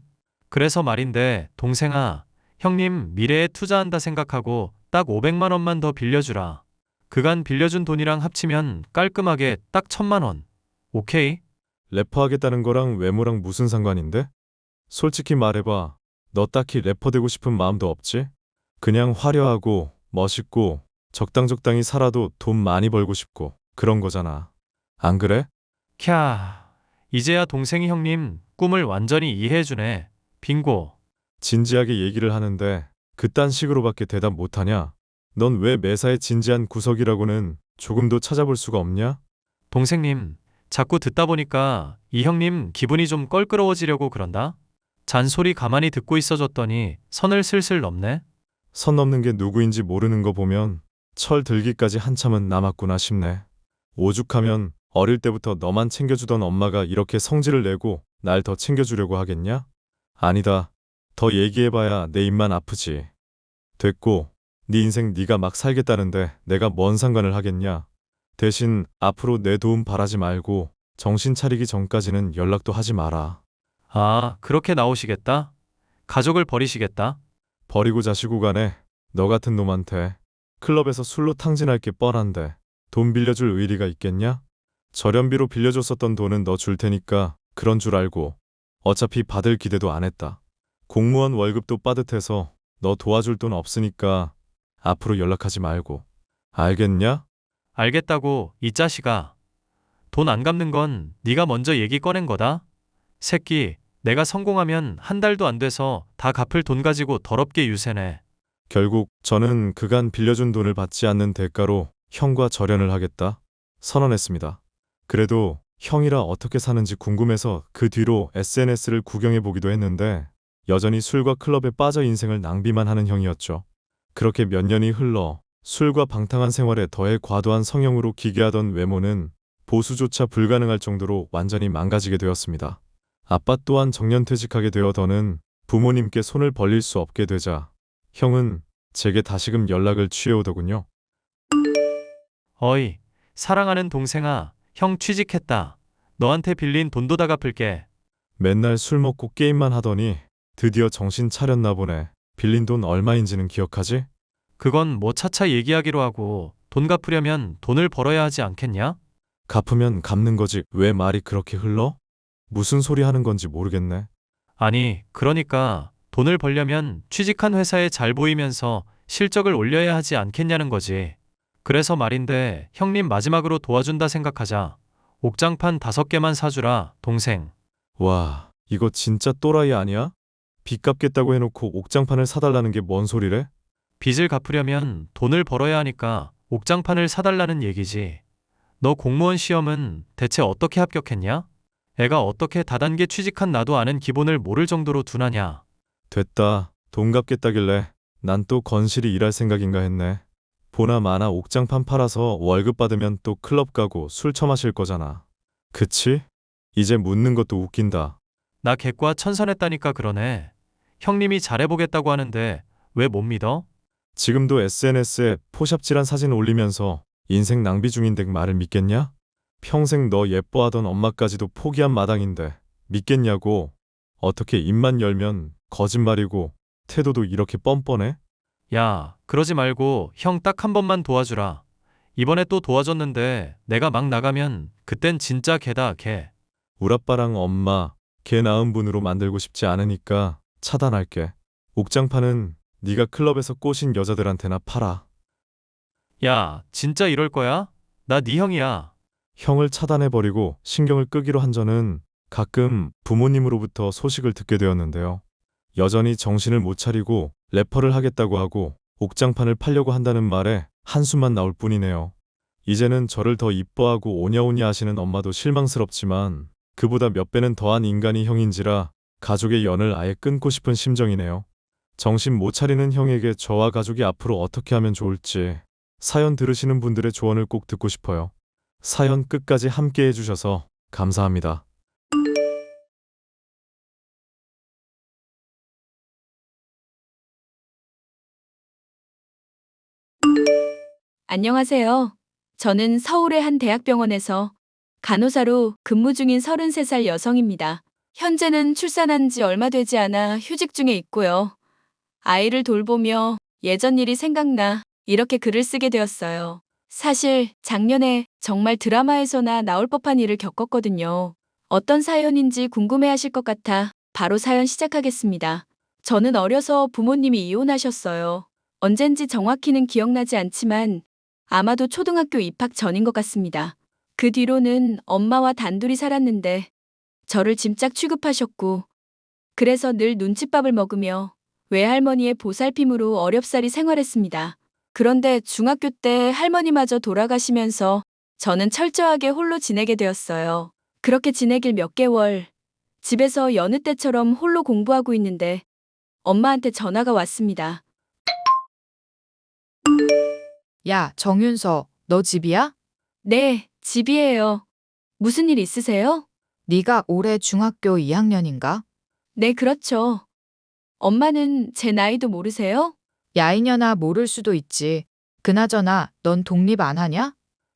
그래서 말인데 동생아, 형님 미래에 투자한다 생각하고 딱 500만 원만 더 빌려주라. 그간 빌려준 돈이랑 합치면 깔끔하게 딱 1000만 원. 오케이? 래퍼 하겠다는 거랑 외모랑 무슨 상관인데? 솔직히 말해봐. 너 딱히 래퍼 되고 싶은 마음도 없지? 그냥 화려하고 멋있고 적당히 살아도 돈 많이 벌고 싶고 그런 거잖아. 안 그래? 캬, 이제야 동생이 형님 꿈을 완전히 이해해주네. 빙고. 진지하게 얘기를 하는데 그딴 식으로밖에 대답 못하냐? 넌 왜 매사에 진지한 구석이라고는 조금도 찾아볼 수가 없냐? 동생님, 자꾸 듣다 보니까 이 형님 기분이 좀 껄끄러워지려고 그런다? 잔소리 가만히 듣고 있어줬더니 선을 슬슬 넘네? 선 넘는 게 누구인지 모르는 거 보면 철 들기까지 한참은 남았구나 싶네. 오죽하면 어릴 때부터 너만 챙겨주던 엄마가 이렇게 성질을 내고 날 더 챙겨주려고 하겠냐? 아니다. 더 얘기해봐야 내 입만 아프지. 됐고, 네 인생 네가 막 살겠다는데 내가 뭔 상관을 하겠냐? 대신 앞으로 내 도움 바라지 말고 정신 차리기 전까지는 연락도 하지 마라. 아, 그렇게 나오시겠다? 가족을 버리시겠다? 버리고 자시고 가네. 너 같은 놈한테 클럽에서 술로 탕진할 게 뻔한데 돈 빌려줄 의리가 있겠냐? 절연비로 빌려줬었던 돈은 너 줄 테니까 그런 줄 알고 어차피 받을 기대도 안 했다. 공무원 월급도 빠듯해서 너 도와줄 돈 없으니까 앞으로 연락하지 말고. 알겠냐? 알겠다고, 이 자식아. 돈 안 갚는 건 네가 먼저 얘기 꺼낸 거다? 새끼, 내가 성공하면 한 달도 안 돼서 다 갚을 돈 가지고 더럽게 유세네. 결국 저는 그간 빌려준 돈을 받지 않는 대가로 형과 절연을 하겠다 선언했습니다. 그래도 형이라 어떻게 사는지 궁금해서 그 뒤로 SNS를 구경해 보기도 했는데 여전히 술과 클럽에 빠져 인생을 낭비만 하는 형이었죠. 그렇게 몇 년이 흘러 술과 방탕한 생활에 더해 과도한 성형으로 기괴하던 외모는 보수조차 불가능할 정도로 완전히 망가지게 되었습니다. 아빠 또한 정년퇴직하게 되어 더는 부모님께 손을 벌릴 수 없게 되자 형은 제게 다시금 연락을 취해오더군요. 어이, 사랑하는 동생아, 형 취직했다. 너한테 빌린 돈도 다 갚을게. 맨날 술 먹고 게임만 하더니 드디어 정신 차렸나 보네. 빌린 돈 얼마인지는 기억하지? 그건 뭐 차차 얘기하기로 하고 돈 갚으려면 돈을 벌어야 하지 않겠냐? 갚으면 갚는 거지 왜 말이 그렇게 흘러? 무슨 소리 하는 건지 모르겠네. 아니, 그러니까 돈을 벌려면 취직한 회사에 잘 보이면서 실적을 올려야 하지 않겠냐는 거지. 그래서 말인데 형님 마지막으로 도와준다 생각하자. 옥장판 5개만 사주라, 동생. 와, 이거 진짜 또라이 아니야? 빚 갚겠다고 해놓고 옥장판을 사달라는 게 뭔 소리래? 빚을 갚으려면 돈을 벌어야 하니까 옥장판을 사달라는 얘기지. 너 공무원 시험은 대체 어떻게 합격했냐? 애가 어떻게 다단계 취직한 나도 아는 기본을 모를 정도로 둔하냐? 됐다. 돈 갚겠다길래 난 또 건실히 일할 생각인가 했네. 보나 마나 옥장판 팔아서 월급 받으면 또 클럽 가고 술 처마실 거잖아. 그치? 이제 묻는 것도 웃긴다. 나 객과 천선했다니까 그러네. 형님이 잘해보겠다고 하는데 왜 못 믿어? 지금도 SNS에 포샵질한 사진 올리면서 인생 낭비 중인데 말을 믿겠냐? 평생 너 예뻐하던 엄마까지도 포기한 마당인데 믿겠냐고. 어떻게 입만 열면 거짓말이고 태도도 이렇게 뻔뻔해? 야, 그러지 말고 형 딱 한 번만 도와주라. 이번에 또 도와줬는데 내가 막 나가면 그땐 진짜 개다, 개. 우라빠랑 엄마, 개 낳은 분으로 만들고 싶지 않으니까 차단할게. 옥장판은 네가 클럽에서 꼬신 여자들한테나 팔아. 야, 진짜 이럴 거야? 나 네 형이야. 형을 차단해버리고 신경을 끄기로 한 저는 가끔 부모님으로부터 소식을 듣게 되었는데요. 여전히 정신을 못 차리고 래퍼를 하겠다고 하고 옥장판을 팔려고 한다는 말에 한숨만 나올 뿐이네요. 이제는 저를 더 이뻐하고 오냐오냐 하시는 엄마도 실망스럽지만 그보다 몇 배는 더한 인간이 형인지라 가족의 연을 아예 끊고 싶은 심정이네요. 정신 못 차리는 형에게 저와 가족이 앞으로 어떻게 하면 좋을지 사연 들으시는 분들의 조언을 꼭 듣고 싶어요. 사연 끝까지 함께 해주셔서 감사합니다. 안녕하세요. 저는 서울의 한 대학병원에서 간호사로 근무 중인 33살 여성입니다. 현재는 출산한 지 얼마 되지 않아 휴직 중에 있고요. 아이를 돌보며 예전 일이 생각나 이렇게 글을 쓰게 되었어요. 사실 작년에 정말 드라마에서나 나올 법한 일을 겪었거든요. 어떤 사연인지 궁금해하실 것 같아 바로 사연 시작하겠습니다. 저는 어려서 부모님이 이혼하셨어요. 언젠지 정확히는 기억나지 않지만 아마도 초등학교 입학 전인 것 같습니다. 그 뒤로는 엄마와 단둘이 살았는데 저를 짐짝 취급하셨고 그래서 늘 눈칫밥을 먹으며 외할머니의 보살핌으로 어렵사리 생활했습니다. 그런데 중학교 때 할머니마저 돌아가시면서 저는 철저하게 홀로 지내게 되었어요. 그렇게 지내길 몇 개월, 집에서 여느 때처럼 홀로 공부하고 있는데 엄마한테 전화가 왔습니다. 야, 정윤서, 너 집이야? 네, 집이에요. 무슨 일 있으세요? 네가 올해 중학교 2학년인가? 네, 그렇죠. 엄마는 제 나이도 모르세요? 야, 이년아, 모를 수도 있지. 그나저나 넌 독립 안 하냐?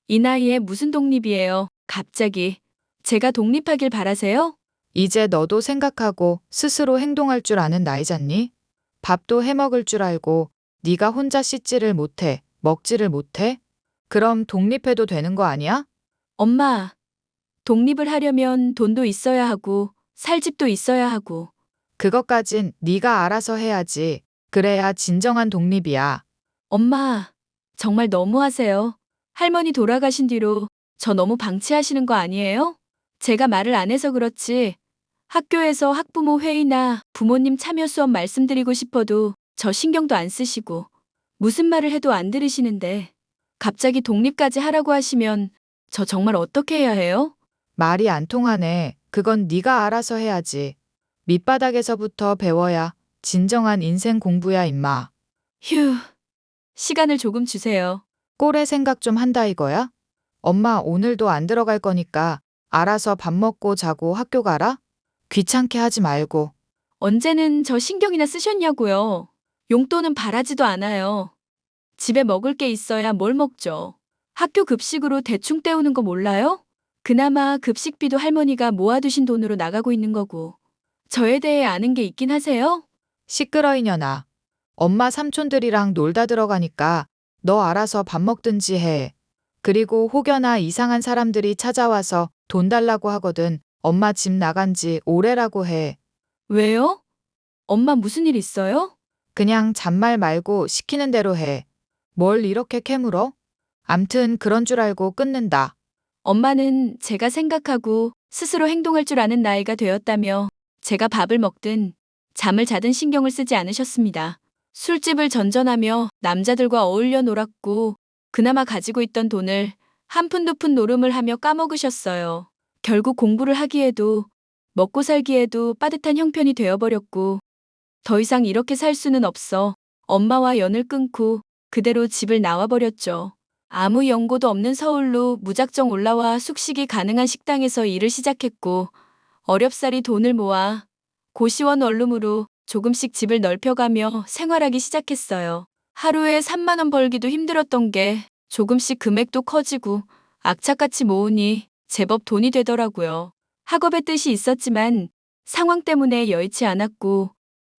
이 나이에 무슨 독립이에요, 갑자기. 제가 독립하길 바라세요? 이제 너도 생각하고 스스로 행동할 줄 아는 나이잖니? 밥도 해먹을 줄 알고 네가 혼자 씻지를 못해, 먹지를 못해? 그럼 독립해도 되는 거 아니야? 엄마, 독립을 하려면 돈도 있어야 하고, 살 집도 있어야 하고. 그것까진 네가 알아서 해야지. 그래야 진정한 독립이야. 엄마, 정말 너무하세요. 할머니 돌아가신 뒤로 저 너무 방치하시는 거 아니에요? 제가 말을 안 해서 그렇지. 학교에서 학부모 회의나 부모님 참여 수업 말씀드리고 싶어도 저 신경도 안 쓰시고 무슨 말을 해도 안 들으시는데 갑자기 독립까지 하라고 하시면 저 정말 어떻게 해야 해요? 말이 안 통하네. 그건 네가 알아서 해야지. 밑바닥에서부터 배워야 진정한 인생 공부야, 임마. 휴, 시간을 조금 주세요. 꼴의 생각 좀 한다 이거야? 엄마 오늘도 안 들어갈 거니까 알아서 밥 먹고 자고 학교 가라? 귀찮게 하지 말고. 언제는 저 신경이나 쓰셨냐고요. 용돈은 바라지도 않아요. 집에 먹을 게 있어야 뭘 먹죠. 학교 급식으로 대충 때우는 거 몰라요? 그나마 급식비도 할머니가 모아두신 돈으로 나가고 있는 거고. 저에 대해 아는 게 있긴 하세요? 시끄러 이년아. 엄마 삼촌들이랑 놀다 들어가니까 너 알아서 밥 먹든지 해. 그리고 혹여나 이상한 사람들이 찾아와서 돈 달라고 하거든. 엄마 집 나간 지 오래라고 해. 왜요? 엄마 무슨 일 있어요? 그냥 잔말 말고 시키는 대로 해. 뭘 이렇게 캐물어? 암튼 그런 줄 알고 끊는다. 엄마는 제가 생각하고 스스로 행동할 줄 아는 나이가 되었다며 제가 밥을 먹든 잠을 자든 신경을 쓰지 않으셨습니다. 술집을 전전하며 남자들과 어울려 놀았고 그나마 가지고 있던 돈을 한 푼 두 푼 노름을 하며 까먹으셨어요. 결국 공부를 하기에도 먹고 살기에도 빠듯한 형편이 되어버렸고 더 이상 이렇게 살 수는 없어 엄마와 연을 끊고 그대로 집을 나와버렸죠. 아무 연고도 없는 서울로 무작정 올라와 숙식이 가능한 식당에서 일을 시작했고 어렵사리 돈을 모아 고시원 원룸으로 조금씩 집을 넓혀가며 생활하기 시작했어요. 하루에 3만 원 벌기도 힘들었던 게 조금씩 금액도 커지고 악착같이 모으니 제법 돈이 되더라고요. 학업의 뜻이 있었지만 상황 때문에 여의치 않았고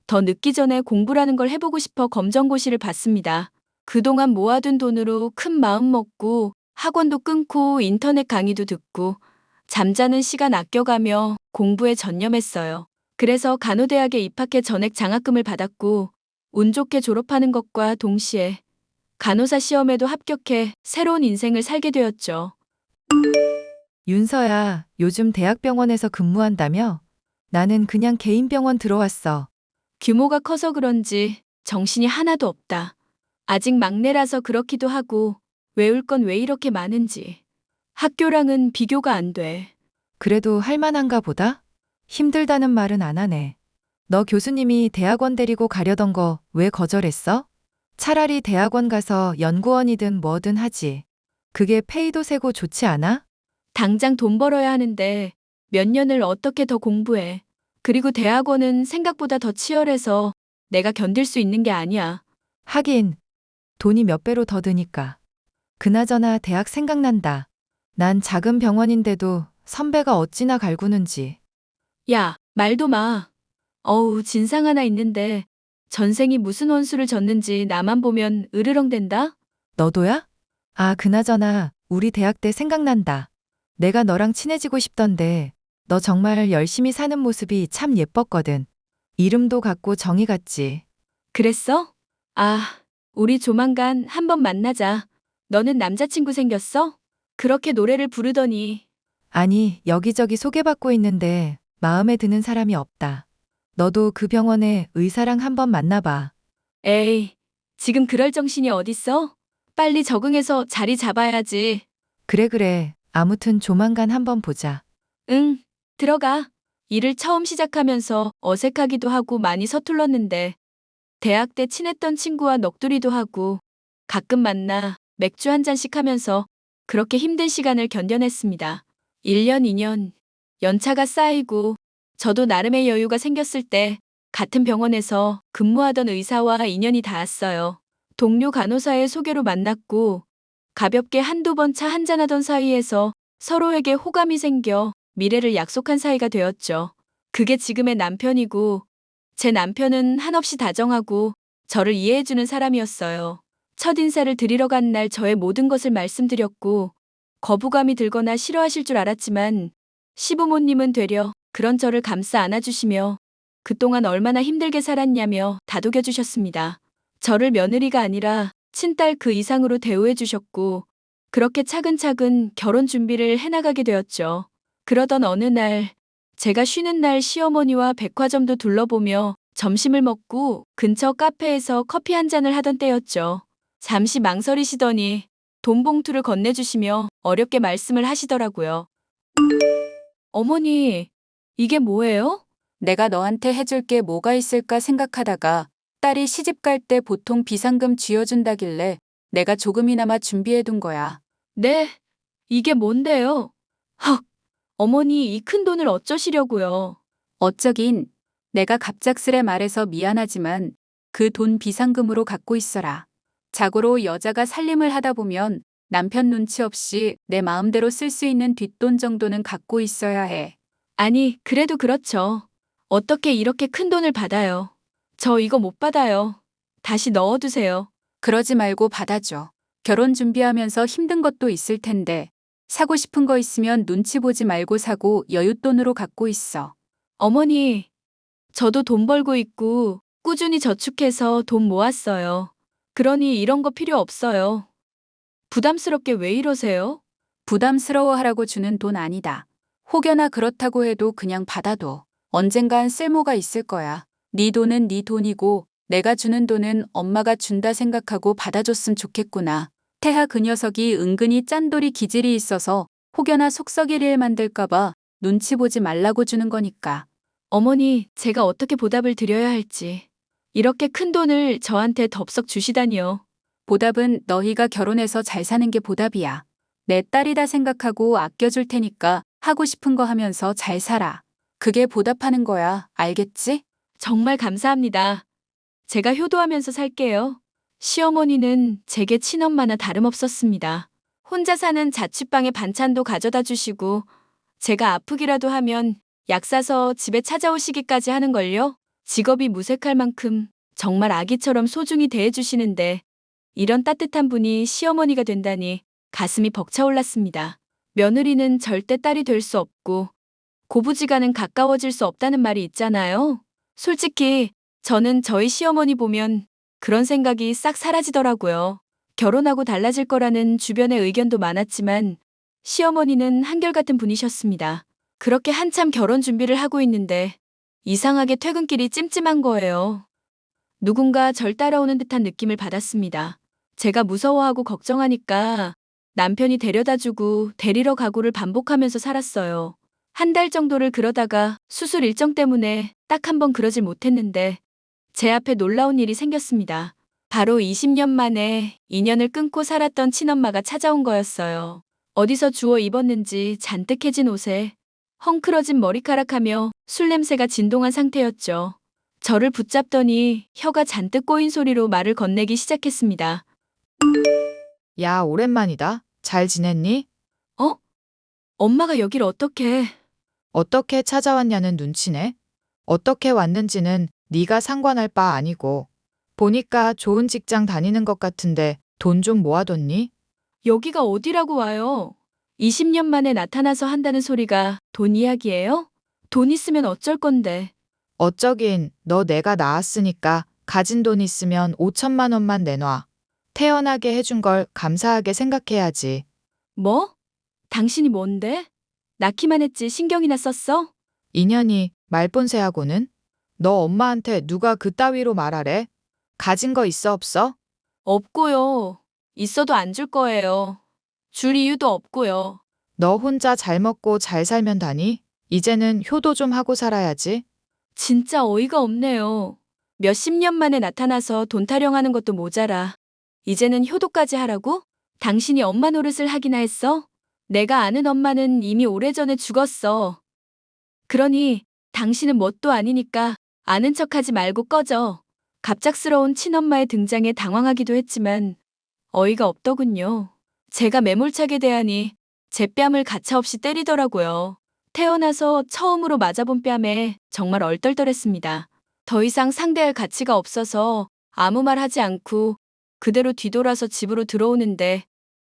더 늦기 전에 공부라는 걸 해보고 싶어 검정고시를 봤습니다. 그동안 모아둔 돈으로 큰 마음 먹고 학원도 끊고 인터넷 강의도 듣고 잠자는 시간 아껴가며 공부에 전념했어요. 그래서 간호대학에 입학해 전액 장학금을 받았고 운 좋게 졸업하는 것과 동시에 간호사 시험에도 합격해 새로운 인생을 살게 되었죠. 윤서야, 요즘 대학병원에서 근무한다며? 나는 그냥 개인 병원 들어왔어. 규모가 커서 그런지 정신이 하나도 없다. 아직 막내라서 그렇기도 하고 외울 건 왜 이렇게 많은지. 학교랑은 비교가 안 돼. 그래도 할만한가 보다? 힘들다는 말은 안 하네. 너 교수님이 대학원 데리고 가려던 거 왜 거절했어? 차라리 대학원 가서 연구원이든 뭐든 하지. 그게 페이도 세고 좋지 않아? 당장 돈 벌어야 하는데 몇 년을 어떻게 더 공부해. 그리고 대학원은 생각보다 더 치열해서 내가 견딜 수 있는 게 아니야. 하긴, 돈이 몇 배로 더 드니까. 그나저나 대학 생각난다. 난 작은 병원인데도 선배가 어찌나 갈구는지. 야, 말도 마. 어우, 진상 하나 있는데 전생이 무슨 원수를 졌는지 나만 보면 으르렁댄다? 너도야? 아, 그나저나 우리 대학 때 생각난다. 내가 너랑 친해지고 싶던데 너 정말 열심히 사는 모습이 참 예뻤거든. 이름도 같고 정이 같지. 그랬어? 아, 우리 조만간 한번 만나자. 너는 남자친구 생겼어? 그렇게 노래를 부르더니. 아니, 여기저기 소개받고 있는데 마음에 드는 사람이 없다. 너도 그 병원에 의사랑 한번 만나봐. 에이, 지금 그럴 정신이 어딨어? 빨리 적응해서 자리 잡아야지. 그래. 아무튼 조만간 한번 보자. 응, 들어가. 일을 처음 시작하면서 어색하기도 하고 많이 서툴렀는데 대학 때 친했던 친구와 넋두리도 하고 가끔 만나 맥주 한 잔씩 하면서 그렇게 힘든 시간을 견뎌냈습니다. 1년, 2년, 연차가 쌓이고 저도 나름의 여유가 생겼을 때 같은 병원에서 근무하던 의사와 인연이 닿았어요. 동료 간호사의 소개로 만났고 가볍게 한두 번 차 한잔하던 사이에서 서로에게 호감이 생겨 미래를 약속한 사이가 되었죠. 그게 지금의 남편이고 제 남편은 한없이 다정하고 저를 이해해주는 사람이었어요. 첫인사를 드리러 간 날 저의 모든 것을 말씀드렸고 거부감이 들거나 싫어하실 줄 알았지만 시부모님은 되려 그런 저를 감싸 안아주시며 그동안 얼마나 힘들게 살았냐며 다독여 주셨습니다. 저를 며느리가 아니라 친딸 그 이상으로 대우해 주셨고 그렇게 차근차근 결혼 준비를 해나가게 되었죠. 그러던 어느 날 제가 쉬는 날 시어머니와 백화점도 둘러보며 점심을 먹고 근처 카페에서 커피 한 잔을 하던 때였죠. 잠시 망설이시더니 돈 봉투를 건네주시며 어렵게 말씀을 하시더라고요. 어머니, 이게 뭐예요? 내가 너한테 해줄 게 뭐가 있을까 생각하다가 딸이 시집 갈 때 보통 비상금 쥐어준다길래 내가 조금이나마 준비해둔 거야. 네, 이게 뭔데요? 헉, 어머니 이 큰 돈을 어쩌시려고요? 어쩌긴 내가 갑작스레 말해서 미안하지만 그 돈 비상금으로 갖고 있어라. 자고로 여자가 살림을 하다 보면 남편 눈치 없이 내 마음대로 쓸 수 있는 뒷돈 정도는 갖고 있어야 해. 아니, 그래도 그렇죠. 어떻게 이렇게 큰 돈을 받아요? 저 이거 못 받아요. 다시 넣어두세요. 그러지 말고 받아줘. 결혼 준비하면서 힘든 것도 있을 텐데 사고 싶은 거 있으면 눈치 보지 말고 사고 여윳돈으로 갖고 있어. 어머니, 저도 돈 벌고 있고 꾸준히 저축해서 돈 모았어요. 그러니 이런 거 필요 없어요. 부담스럽게 왜 이러세요? 부담스러워하라고 주는 돈 아니다. 혹여나 그렇다고 해도 그냥 받아둬. 언젠간 쓸모가 있을 거야. 네 돈은 네 돈이고 내가 주는 돈은 엄마가 준다 생각하고 받아줬으면 좋겠구나. 태하 그 녀석이 은근히 짠돌이 기질이 있어서 혹여나 속 썩일 일 만들까봐 눈치 보지 말라고 주는 거니까. 어머니, 제가 어떻게 보답을 드려야 할지. 이렇게 큰 돈을 저한테 덥석 주시다니요. 보답은 너희가 결혼해서 잘 사는 게 보답이야. 내 딸이다 생각하고 아껴줄 테니까 하고 싶은 거 하면서 잘 살아. 그게 보답하는 거야. 알겠지? 정말 감사합니다. 제가 효도하면서 살게요. 시어머니는 제게 친엄마나 다름없었습니다. 혼자 사는 자취방에 반찬도 가져다 주시고 제가 아프기라도 하면 약 사서 집에 찾아오시기까지 하는걸요. 직업이 무색할 만큼 정말 아기처럼 소중히 대해주시는데 이런 따뜻한 분이 시어머니가 된다니 가슴이 벅차올랐습니다. 며느리는 절대 딸이 될 수 없고 고부지간은 가까워질 수 없다는 말이 있잖아요. 솔직히 저는 저희 시어머니 보면 그런 생각이 싹 사라지더라고요. 결혼하고 달라질 거라는 주변의 의견도 많았지만 시어머니는 한결같은 분이셨습니다. 그렇게 한참 결혼 준비를 하고 있는데 이상하게 퇴근길이 찜찜한 거예요. 누군가 절 따라오는 듯한 느낌을 받았습니다. 제가 무서워하고 걱정하니까 남편이 데려다주고 데리러 가고를 반복하면서 살았어요. 한 달 정도를 그러다가 수술 일정 때문에 딱 한 번 그러질 못했는데 제 앞에 놀라운 일이 생겼습니다. 바로 20년 만에 인연을 끊고 살았던 친엄마가 찾아온 거였어요. 어디서 주워 입었는지 잔뜩 해진 옷에 헝클어진 머리카락하며 술 냄새가 진동한 상태였죠. 저를 붙잡더니 혀가 잔뜩 꼬인 소리로 말을 건네기 시작했습니다. 야, 오랜만이다. 잘 지냈니? 엄마가 여길 어떻게... 어떻게 찾아왔냐는 눈치네. 어떻게 왔는지는 네가 상관할 바 아니고. 보니까 좋은 직장 다니는 것 같은데 돈 좀 모아뒀니? 여기가 어디라고 와요? 20년 만에 나타나서 한다는 소리가 돈 이야기예요? 돈 있으면 어쩔 건데. 어쩌긴 너 내가 낳았으니까 가진 돈 있으면 5천만 원만 내놔. 태어나게 해준 걸 감사하게 생각해야지. 뭐? 당신이 뭔데? 낳기만 했지 신경이나 썼어? 인연이 말본새하고는? 너 엄마한테 누가 그따위로 말하래? 가진 거 있어 없어? 없고요. 있어도 안 줄 거예요. 줄 이유도 없고요. 너 혼자 잘 먹고 잘 살면 다니? 이제는 효도 좀 하고 살아야지. 진짜 어이가 없네요. 몇십 년 만에 나타나서 돈 타령하는 것도 모자라. 이제는 효도까지 하라고? 당신이 엄마 노릇을 하기나 했어? 내가 아는 엄마는 이미 오래전에 죽었어. 그러니 당신은 뭣도 아니니까 아는 척하지 말고 꺼져. 갑작스러운 친엄마의 등장에 당황하기도 했지만 어이가 없더군요. 제가 매몰차게 대하니 제 뺨을 가차없이 때리더라고요. 태어나서 처음으로 맞아본 뺨에 정말 얼떨떨했습니다. 더 이상 상대할 가치가 없어서 아무 말 하지 않고 그대로 뒤돌아서 집으로 들어오는데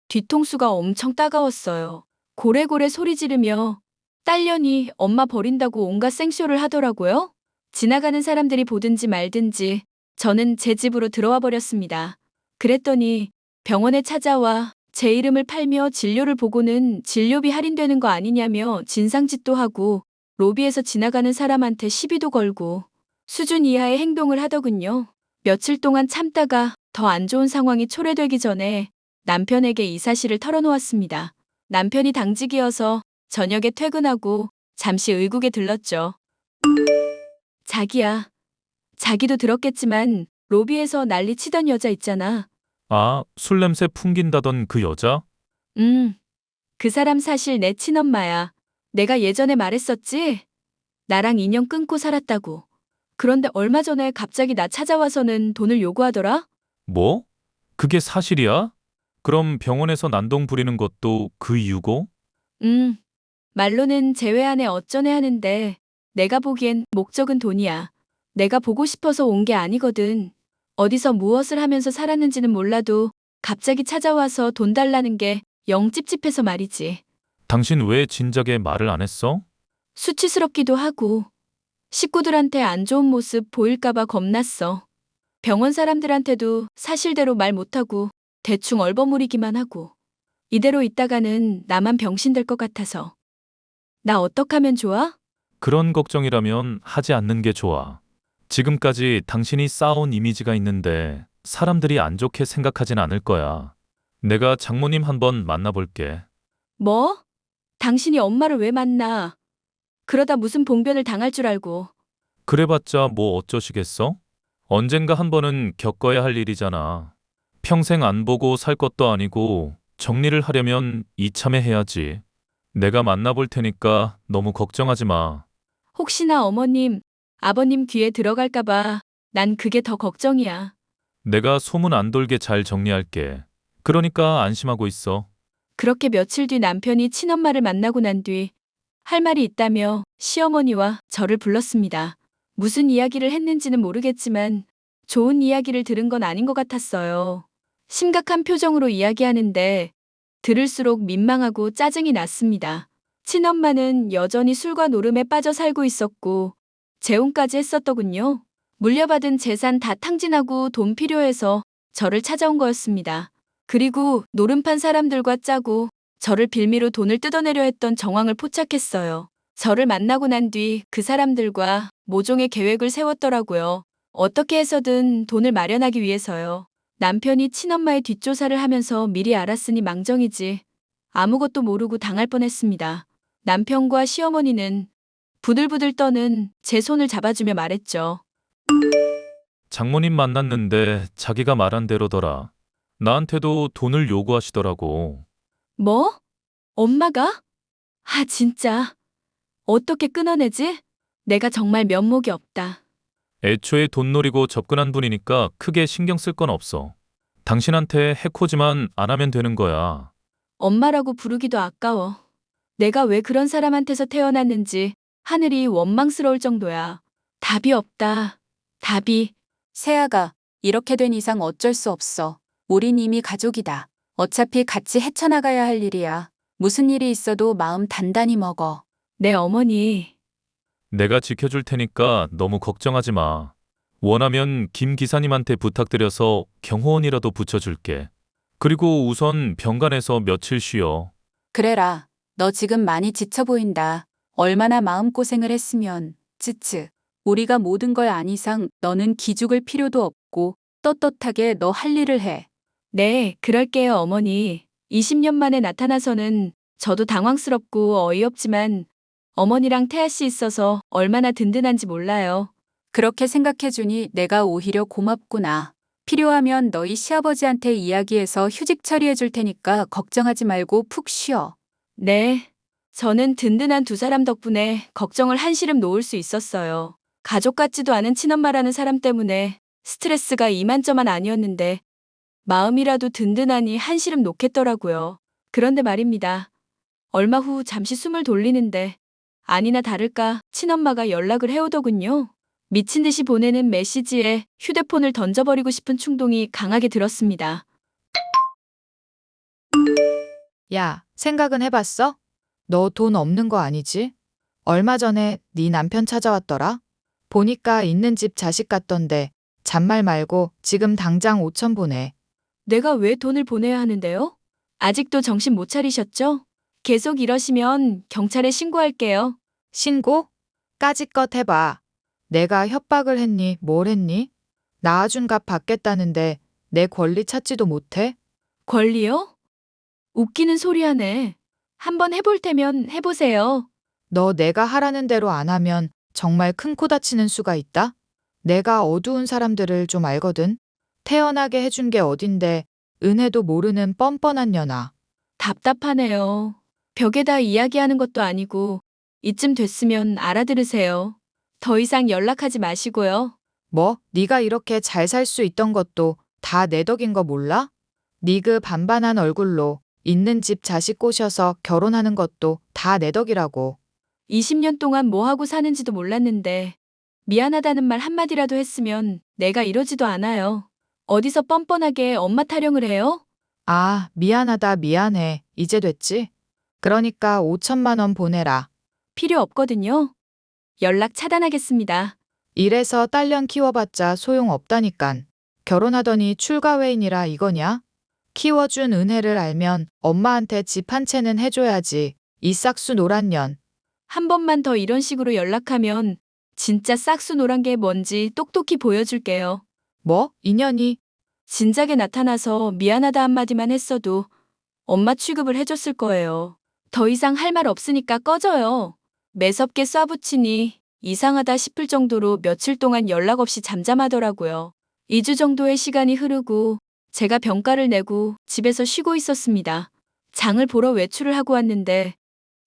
뒤통수가 엄청 따가웠어요. 고래고래 소리 지르며 딸년이 엄마 버린다고 온갖 생쇼를 하더라고요. 지나가는 사람들이 보든지 말든지 저는 제 집으로 들어와 버렸습니다. 그랬더니 병원에 찾아와 제 이름을 팔며 진료를 보고는 진료비 할인되는 거 아니냐며 진상짓도 하고 로비에서 지나가는 사람한테 시비도 걸고 수준 이하의 행동을 하더군요. 며칠 동안 참다가 더 안 좋은 상황이 초래되기 전에 남편에게 이 사실을 털어놓았습니다. 남편이 당직이어서 저녁에 퇴근하고 잠시 의국에 들렀죠. 자기야. 자기도 들었겠지만 로비에서 난리 치던 여자 있잖아. 아, 술 냄새 풍긴다던 그 여자? 그 사람 사실 내 친엄마야. 내가 예전에 말했었지? 나랑 인연 끊고 살았다고. 그런데 얼마 전에 갑자기 나 찾아와서는 돈을 요구하더라? 뭐? 그게 사실이야? 그럼 병원에서 난동 부리는 것도 그 이유고? 말로는 제외하네 어쩌네 하는데 내가 보기엔 목적은 돈이야. 내가 보고 싶어서 온 게 아니거든. 어디서 무엇을 하면서 살았는지는 몰라도 갑자기 찾아와서 돈 달라는 게 영 찝찝해서 말이지. 당신 왜 진작에 말을 안 했어? 수치스럽기도 하고 식구들한테 안 좋은 모습 보일까봐 겁났어. 병원 사람들한테도 사실대로 말 못하고 대충 얼버무리기만 하고 이대로 있다가는 나만 병신 될 것 같아서. 나 어떡하면 좋아? 그런 걱정이라면 하지 않는 게 좋아. 지금까지 당신이 쌓아온 이미지가 있는데 사람들이 안 좋게 생각하진 않을 거야. 내가 장모님 한번 만나볼게. 뭐? 당신이 엄마를 왜 만나? 그러다 무슨 봉변을 당할 줄 알고. 그래봤자 뭐 어쩌시겠어? 언젠가 한 번은 겪어야 할 일이잖아. 평생 안 보고 살 것도 아니고 정리를 하려면 이참에 해야지. 내가 만나볼 테니까 너무 걱정하지 마. 혹시나 어머님, 아버님 귀에 들어갈까봐 난 그게 더 걱정이야. 내가 소문 안 돌게 잘 정리할게. 그러니까 안심하고 있어. 그렇게 며칠 뒤 남편이 친엄마를 만나고 난 뒤 할 말이 있다며 시어머니와 저를 불렀습니다. 무슨 이야기를 했는지는 모르겠지만 좋은 이야기를 들은 건 아닌 것 같았어요. 심각한 표정으로 이야기하는데 들을수록 민망하고 짜증이 났습니다. 친엄마는 여전히 술과 노름에 빠져 살고 있었고 재혼까지 했었더군요. 물려받은 재산 다 탕진하고 돈 필요해서 저를 찾아온 거였습니다. 그리고 노름판 사람들과 짜고 저를 빌미로 돈을 뜯어내려 했던 정황을 포착했어요. 저를 만나고 난 뒤 그 사람들과 모종의 계획을 세웠더라고요. 어떻게 해서든 돈을 마련하기 위해서요. 남편이 친엄마의 뒷조사를 하면서 미리 알았으니 망정이지. 아무것도 모르고 당할 뻔했습니다. 남편과 시어머니는 부들부들 떠는 제 손을 잡아주며 말했죠. 장모님 만났는데 자기가 말한 대로더라. 나한테도 돈을 요구하시더라고. 뭐? 엄마가? 아, 진짜. 어떻게 끊어내지? 내가 정말 면목이 없다. 애초에 돈 노리고 접근한 분이니까 크게 신경 쓸 건 없어. 당신한테 해코지만 안 하면 되는 거야. 엄마라고 부르기도 아까워. 내가 왜 그런 사람한테서 태어났는지 하늘이 원망스러울 정도야. 답이 없다. 답이. 세아가, 이렇게 된 이상 어쩔 수 없어. 우린 이미 가족이다. 어차피 같이 헤쳐나가야 할 일이야. 무슨 일이 있어도 마음 단단히 먹어. 내 어머니. 내가 지켜줄 테니까 너무 걱정하지 마. 원하면 김 기사님한테 부탁드려서 경호원이라도 붙여줄게. 그리고 우선 병간에서 며칠 쉬어. 그래라. 너 지금 많이 지쳐 보인다. 얼마나 마음고생을 했으면. 츠츠. 우리가 모든 걸 안 이상 너는 기죽을 필요도 없고 떳떳하게 너 할 일을 해. 네, 그럴게요, 어머니. 20년 만에 나타나서는 저도 당황스럽고 어이없지만 어머니랑 태아 씨 있어서 얼마나 든든한지 몰라요. 그렇게 생각해주니 내가 오히려 고맙구나. 필요하면 너희 시아버지한테 이야기해서 휴직 처리해줄 테니까 걱정하지 말고 푹 쉬어. 네. 저는 든든한 두 사람 덕분에 걱정을 한시름 놓을 수 있었어요. 가족 같지도 않은 친엄마라는 사람 때문에 스트레스가 이만저만 아니었는데 마음이라도 든든하니 한시름 놓겠더라고요. 그런데 말입니다. 얼마 후 잠시 숨을 돌리는데 아니나 다를까 친엄마가 연락을 해오더군요. 미친 듯이 보내는 메시지에 휴대폰을 던져버리고 싶은 충동이 강하게 들었습니다. 야, 생각은 해봤어? 너 돈 없는 거 아니지? 얼마 전에 네 남편 찾아왔더라? 보니까 있는 집 자식 같던데 잔말 말고 지금 당장 5천 보내. 내가 왜 돈을 보내야 하는데요? 아직도 정신 못 차리셨죠? 계속 이러시면 경찰에 신고할게요. 신고? 까짓것 해봐. 내가 협박을 했니? 뭘 했니? 낳아준 값 받겠다는데 내 권리 찾지도 못해? 권리요? 웃기는 소리 하네. 한번 해볼 테면 해보세요. 너 내가 하라는 대로 안 하면 정말 큰 코 다치는 수가 있다? 내가 어두운 사람들을 좀 알거든. 태어나게 해준 게 어딘데 은혜도 모르는 뻔뻔한 년아. 답답하네요. 벽에다 이야기하는 것도 아니고 이쯤 됐으면 알아들으세요. 더 이상 연락하지 마시고요. 뭐? 네가 이렇게 잘 살 수 있던 것도 다 내 덕인 거 몰라? 니그 반반한 얼굴로 있는 집 자식 꼬셔서 결혼하는 것도 다 내 덕이라고. 20년 동안 뭐 하고 사는지도 몰랐는데 미안하다는 말 한마디라도 했으면 내가 이러지도 않아요. 어디서 뻔뻔하게 엄마 타령을 해요? 아, 미안하다 미안해. 이제 됐지? 그러니까 5천만 원 보내라. 필요 없거든요. 연락 차단하겠습니다. 이래서 딸년 키워봤자 소용없다니깐. 결혼하더니 출가회인이라 이거냐? 키워준 은혜를 알면 엄마한테 집 한 채는 해줘야지. 이 싹수 노란 년. 한 번만 더 이런 식으로 연락하면 진짜 싹수 노란 게 뭔지 똑똑히 보여줄게요. 뭐? 인연이? 진작에 나타나서 미안하다 한마디만 했어도 엄마 취급을 해줬을 거예요. 더 이상 할 말 없으니까 꺼져요. 매섭게 쏴붙이니 이상하다 싶을 정도로 며칠 동안 연락 없이 잠잠하더라고요. 2주 정도의 시간이 흐르고 제가 병가를 내고 집에서 쉬고 있었습니다. 장을 보러 외출을 하고 왔는데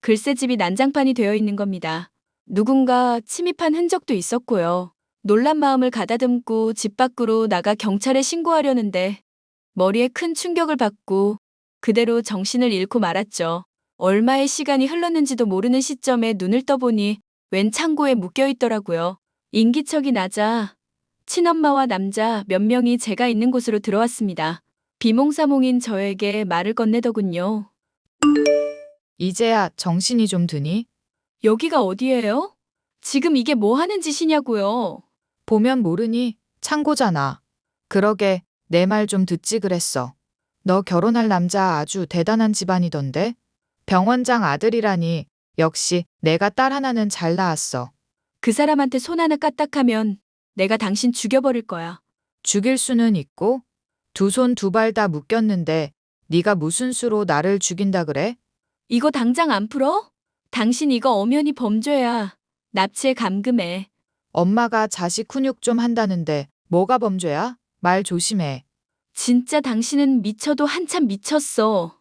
글쎄 집이 난장판이 되어 있는 겁니다. 누군가 침입한 흔적도 있었고요. 놀란 마음을 가다듬고 집 밖으로 나가 경찰에 신고하려는데 머리에 큰 충격을 받고 그대로 정신을 잃고 말았죠. 얼마의 시간이 흘렀는지도 모르는 시점에 눈을 떠보니 웬 창고에 묶여 있더라고요. 인기척이 나자 친엄마와 남자 몇 명이 제가 있는 곳으로 들어왔습니다. 비몽사몽인 저에게 말을 건네더군요. 이제야 정신이 좀 드니? 여기가 어디예요? 지금 이게 뭐 하는 짓이냐고요. 보면 모르니? 창고잖아. 그러게 내 말 좀 듣지 그랬어. 너 결혼할 남자 아주 대단한 집안이던데? 병원장 아들이라니 역시 내가 딸 하나는 잘 낳았어. 그 사람한테 손 하나 까딱하면 내가 당신 죽여버릴 거야. 죽일 수는 있고 두 손 두 발 다 묶였는데 네가 무슨 수로 나를 죽인다 그래? 이거 당장 안 풀어? 당신 이거 엄연히 범죄야. 납치에 감금해. 엄마가 자식 훈육 좀 한다는데 뭐가 범죄야? 말 조심해. 진짜 당신은 미쳐도 한참 미쳤어.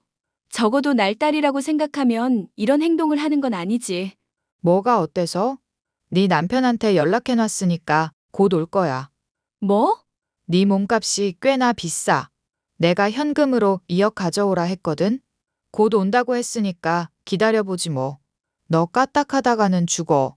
적어도 날 딸이라고 생각하면 이런 행동을 하는 건 아니지. 뭐가 어때서? 네 남편한테 연락해놨으니까 곧 올 거야. 뭐? 네 몸값이 꽤나 비싸. 내가 현금으로 2억 가져오라 했거든. 곧 온다고 했으니까 기다려보지 뭐. 너 까딱하다가는 죽어.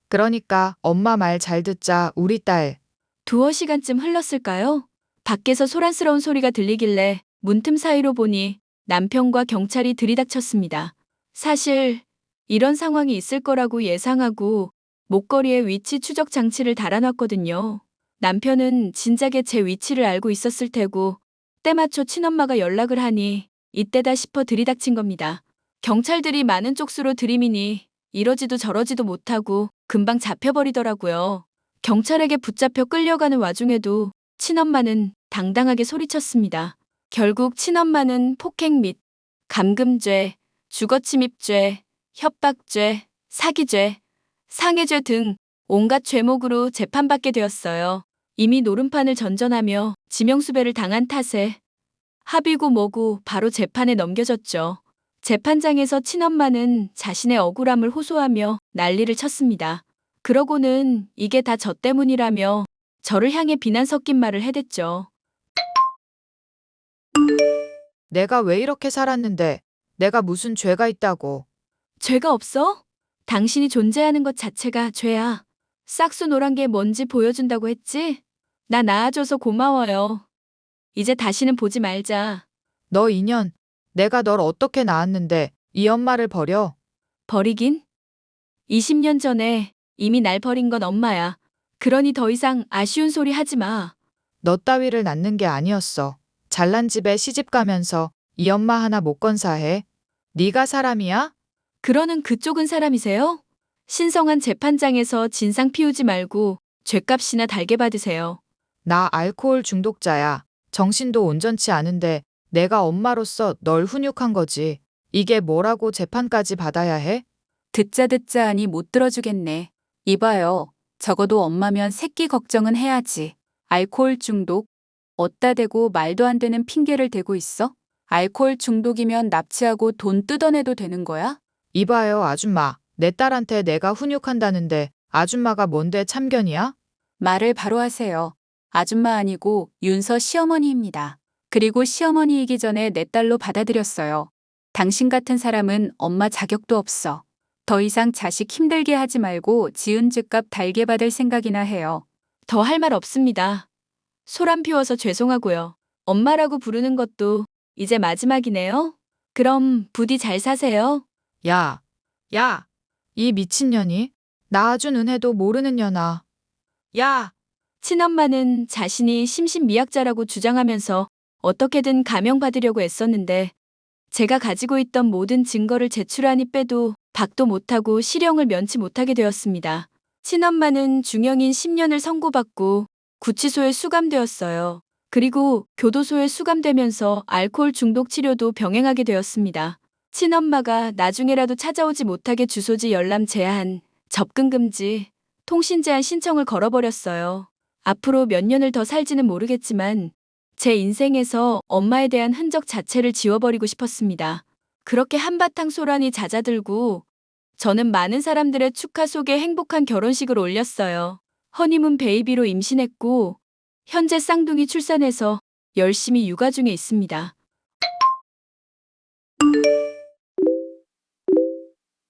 그러니까 엄마 말 잘 듣자 우리 딸. 두어 시간쯤 흘렀을까요? 밖에서 소란스러운 소리가 들리길래 문틈 사이로 보니 남편과 경찰이 들이닥쳤습니다. 사실 이런 상황이 있을 거라고 예상하고 목걸이에 위치 추적 장치를 달아놨거든요. 남편은 진작에 제 위치를 알고 있었을 테고 때맞춰 친엄마가 연락을 하니 이때다 싶어 들이닥친 겁니다. 경찰들이 많은 쪽수로 들이미니 이러지도 저러지도 못하고 금방 잡혀버리더라고요. 경찰에게 붙잡혀 끌려가는 와중에도 친엄마는 당당하게 소리쳤습니다. 결국 친엄마는 폭행 및 감금죄, 주거침입죄, 협박죄, 사기죄, 상해죄 등 온갖 죄목으로 재판받게 되었어요. 이미 노름판을 전전하며 지명수배를 당한 탓에 합의고 뭐고 바로 재판에 넘겨졌죠. 재판장에서 친엄마는 자신의 억울함을 호소하며 난리를 쳤습니다. 그러고는 이게 다 저 때문이라며 저를 향해 비난 섞인 말을 해댔죠. 내가 왜 이렇게 살았는데 내가 무슨 죄가 있다고. 죄가 없어? 당신이 존재하는 것 자체가 죄야. 싹수 노란 게 뭔지 보여준다고 했지? 나 낳아줘서 고마워요. 이제 다시는 보지 말자. 너 인연. 내가 널 어떻게 낳았는데 이 엄마를 버려? 버리긴? 20년 전에 이미 날 버린 건 엄마야. 그러니 더 이상 아쉬운 소리 하지 마. 너 따위를 낳는 게 아니었어. 잘난 집에 시집 가면서 이 엄마 하나 못 건사해. 네가 사람이야? 그러는 그쪽은 사람이세요? 신성한 재판장에서 진상 피우지 말고 죗값이나 달게 받으세요. 나 알코올 중독자야. 정신도 온전치 않은데 내가 엄마로서 널 훈육한 거지. 이게 뭐라고 재판까지 받아야 해? 듣자 듣자 하니 못 들어주겠네. 이봐요. 적어도 엄마면 새끼 걱정은 해야지. 알코올 중독? 어따 대고 말도 안 되는 핑계를 대고 있어? 알코올 중독이면 납치하고 돈 뜯어내도 되는 거야? 이봐요, 아줌마. 내 딸한테 내가 훈육한다는데 아줌마가 뭔데 참견이야? 말을 바로 하세요. 아줌마 아니고 윤서 시어머니입니다. 그리고 시어머니이기 전에 내 딸로 받아들였어요. 당신 같은 사람은 엄마 자격도 없어. 더 이상 자식 힘들게 하지 말고 지은 죗값 달게 받을 생각이나 해요. 더 할 말 없습니다. 소란 피워서 죄송하고요. 엄마라고 부르는 것도 이제 마지막이네요. 그럼 부디 잘 사세요. 야, 야, 이 미친년이? 낳아준 은혜도 모르는 년아. 야! 친엄마는 자신이 심신미약자라고 주장하면서 어떻게든 감형받으려고 애썼는데 제가 가지고 있던 모든 증거를 제출하니 빼도 박도 못하고 실형을 면치 못하게 되었습니다. 친엄마는 중형인 10년을 선고받고 구치소에 수감되었어요. 그리고 교도소에 수감되면서 알코올 중독 치료도 병행하게 되었습니다. 친엄마가 나중에라도 찾아오지 못하게 주소지 열람 제한, 접근 금지, 통신 제한 신청을 걸어버렸어요. 앞으로 몇 년을 더 살지는 모르겠지만 제 인생에서 엄마에 대한 흔적 자체를 지워버리고 싶었습니다. 그렇게 한바탕 소란이 잦아들고 저는 많은 사람들의 축하 속에 행복한 결혼식을 올렸어요. 허니문 베이비로 임신했고 현재 쌍둥이 출산해서 열심히 육아 중에 있습니다.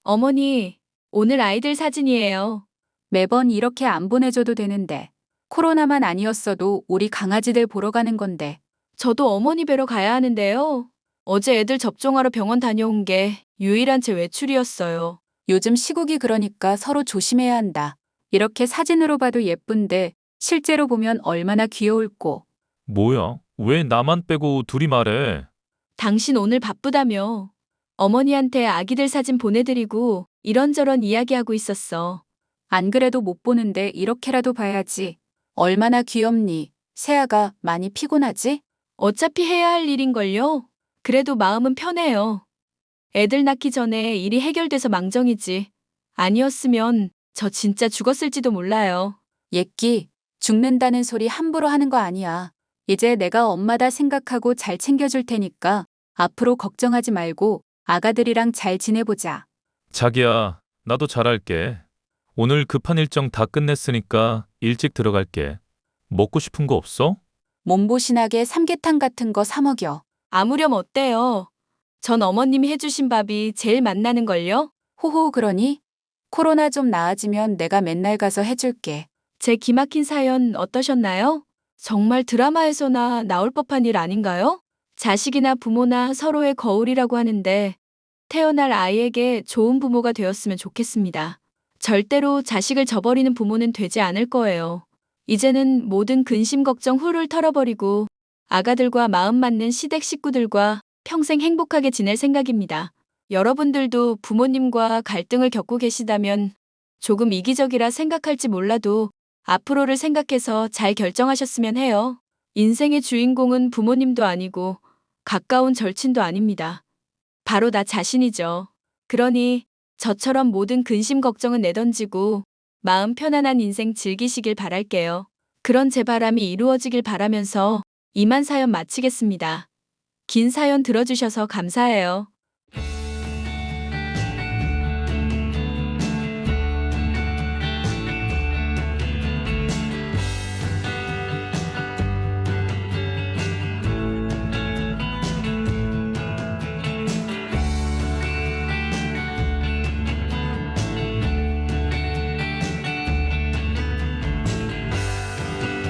어머니, 오늘 아이들 사진이에요. 매번 이렇게 안 보내줘도 되는데. 코로나만 아니었어도 우리 강아지들 보러 가는 건데. 저도 어머니 뵈러 가야 하는데요. 어제 애들 접종하러 병원 다녀온 게 유일한 제 외출이었어요. 요즘 시국이 그러니까 서로 조심해야 한다. 이렇게 사진으로 봐도 예쁜데 실제로 보면 얼마나 귀여울꼬. 뭐야? 왜 나만 빼고 둘이 말해? 당신 오늘 바쁘다며. 어머니한테 아기들 사진 보내드리고 이런저런 이야기하고 있었어. 안 그래도 못 보는데 이렇게라도 봐야지. 얼마나 귀엽니? 세아가 많이 피곤하지? 어차피 해야 할 일인걸요? 그래도 마음은 편해요. 애들 낳기 전에 일이 해결돼서 망정이지. 아니었으면 저 진짜 죽었을지도 몰라요. 예끼, 죽는다는 소리 함부로 하는 거 아니야. 이제 내가 엄마다 생각하고 잘 챙겨줄 테니까 앞으로 걱정하지 말고 아가들이랑 잘 지내보자. 자기야, 나도 잘할게. 오늘 급한 일정 다 끝냈으니까 일찍 들어갈게. 먹고 싶은 거 없어? 몸보신하게 삼계탕 같은 거 사 먹여. 아무렴 어때요? 전 어머님이 해주신 밥이 제일 맛나는걸요? 호호 그러니? 코로나 좀 나아지면 내가 맨날 가서 해줄게. 제 기막힌 사연 어떠셨나요? 정말 드라마에서나 나올 법한 일 아닌가요? 자식이나 부모나 서로의 거울이라고 하는데 태어날 아이에게 좋은 부모가 되었으면 좋겠습니다. 절대로 자식을 저버리는 부모는 되지 않을 거예요. 이제는 모든 근심 걱정 훌훌 털어버리고 아가들과 마음 맞는 시댁 식구들과 평생 행복하게 지낼 생각입니다. 여러분들도 부모님과 갈등을 겪고 계시다면 조금 이기적이라 생각할지 몰라도 앞으로를 생각해서 잘 결정하셨으면 해요. 인생의 주인공은 부모님도 아니고 가까운 절친도 아닙니다. 바로 나 자신이죠. 그러니 저처럼 모든 근심 걱정은 내던지고 마음 편안한 인생 즐기시길 바랄게요. 그런 제 바람이 이루어지길 바라면서 이만 사연 마치겠습니다. 긴 사연 들어주셔서 감사해요.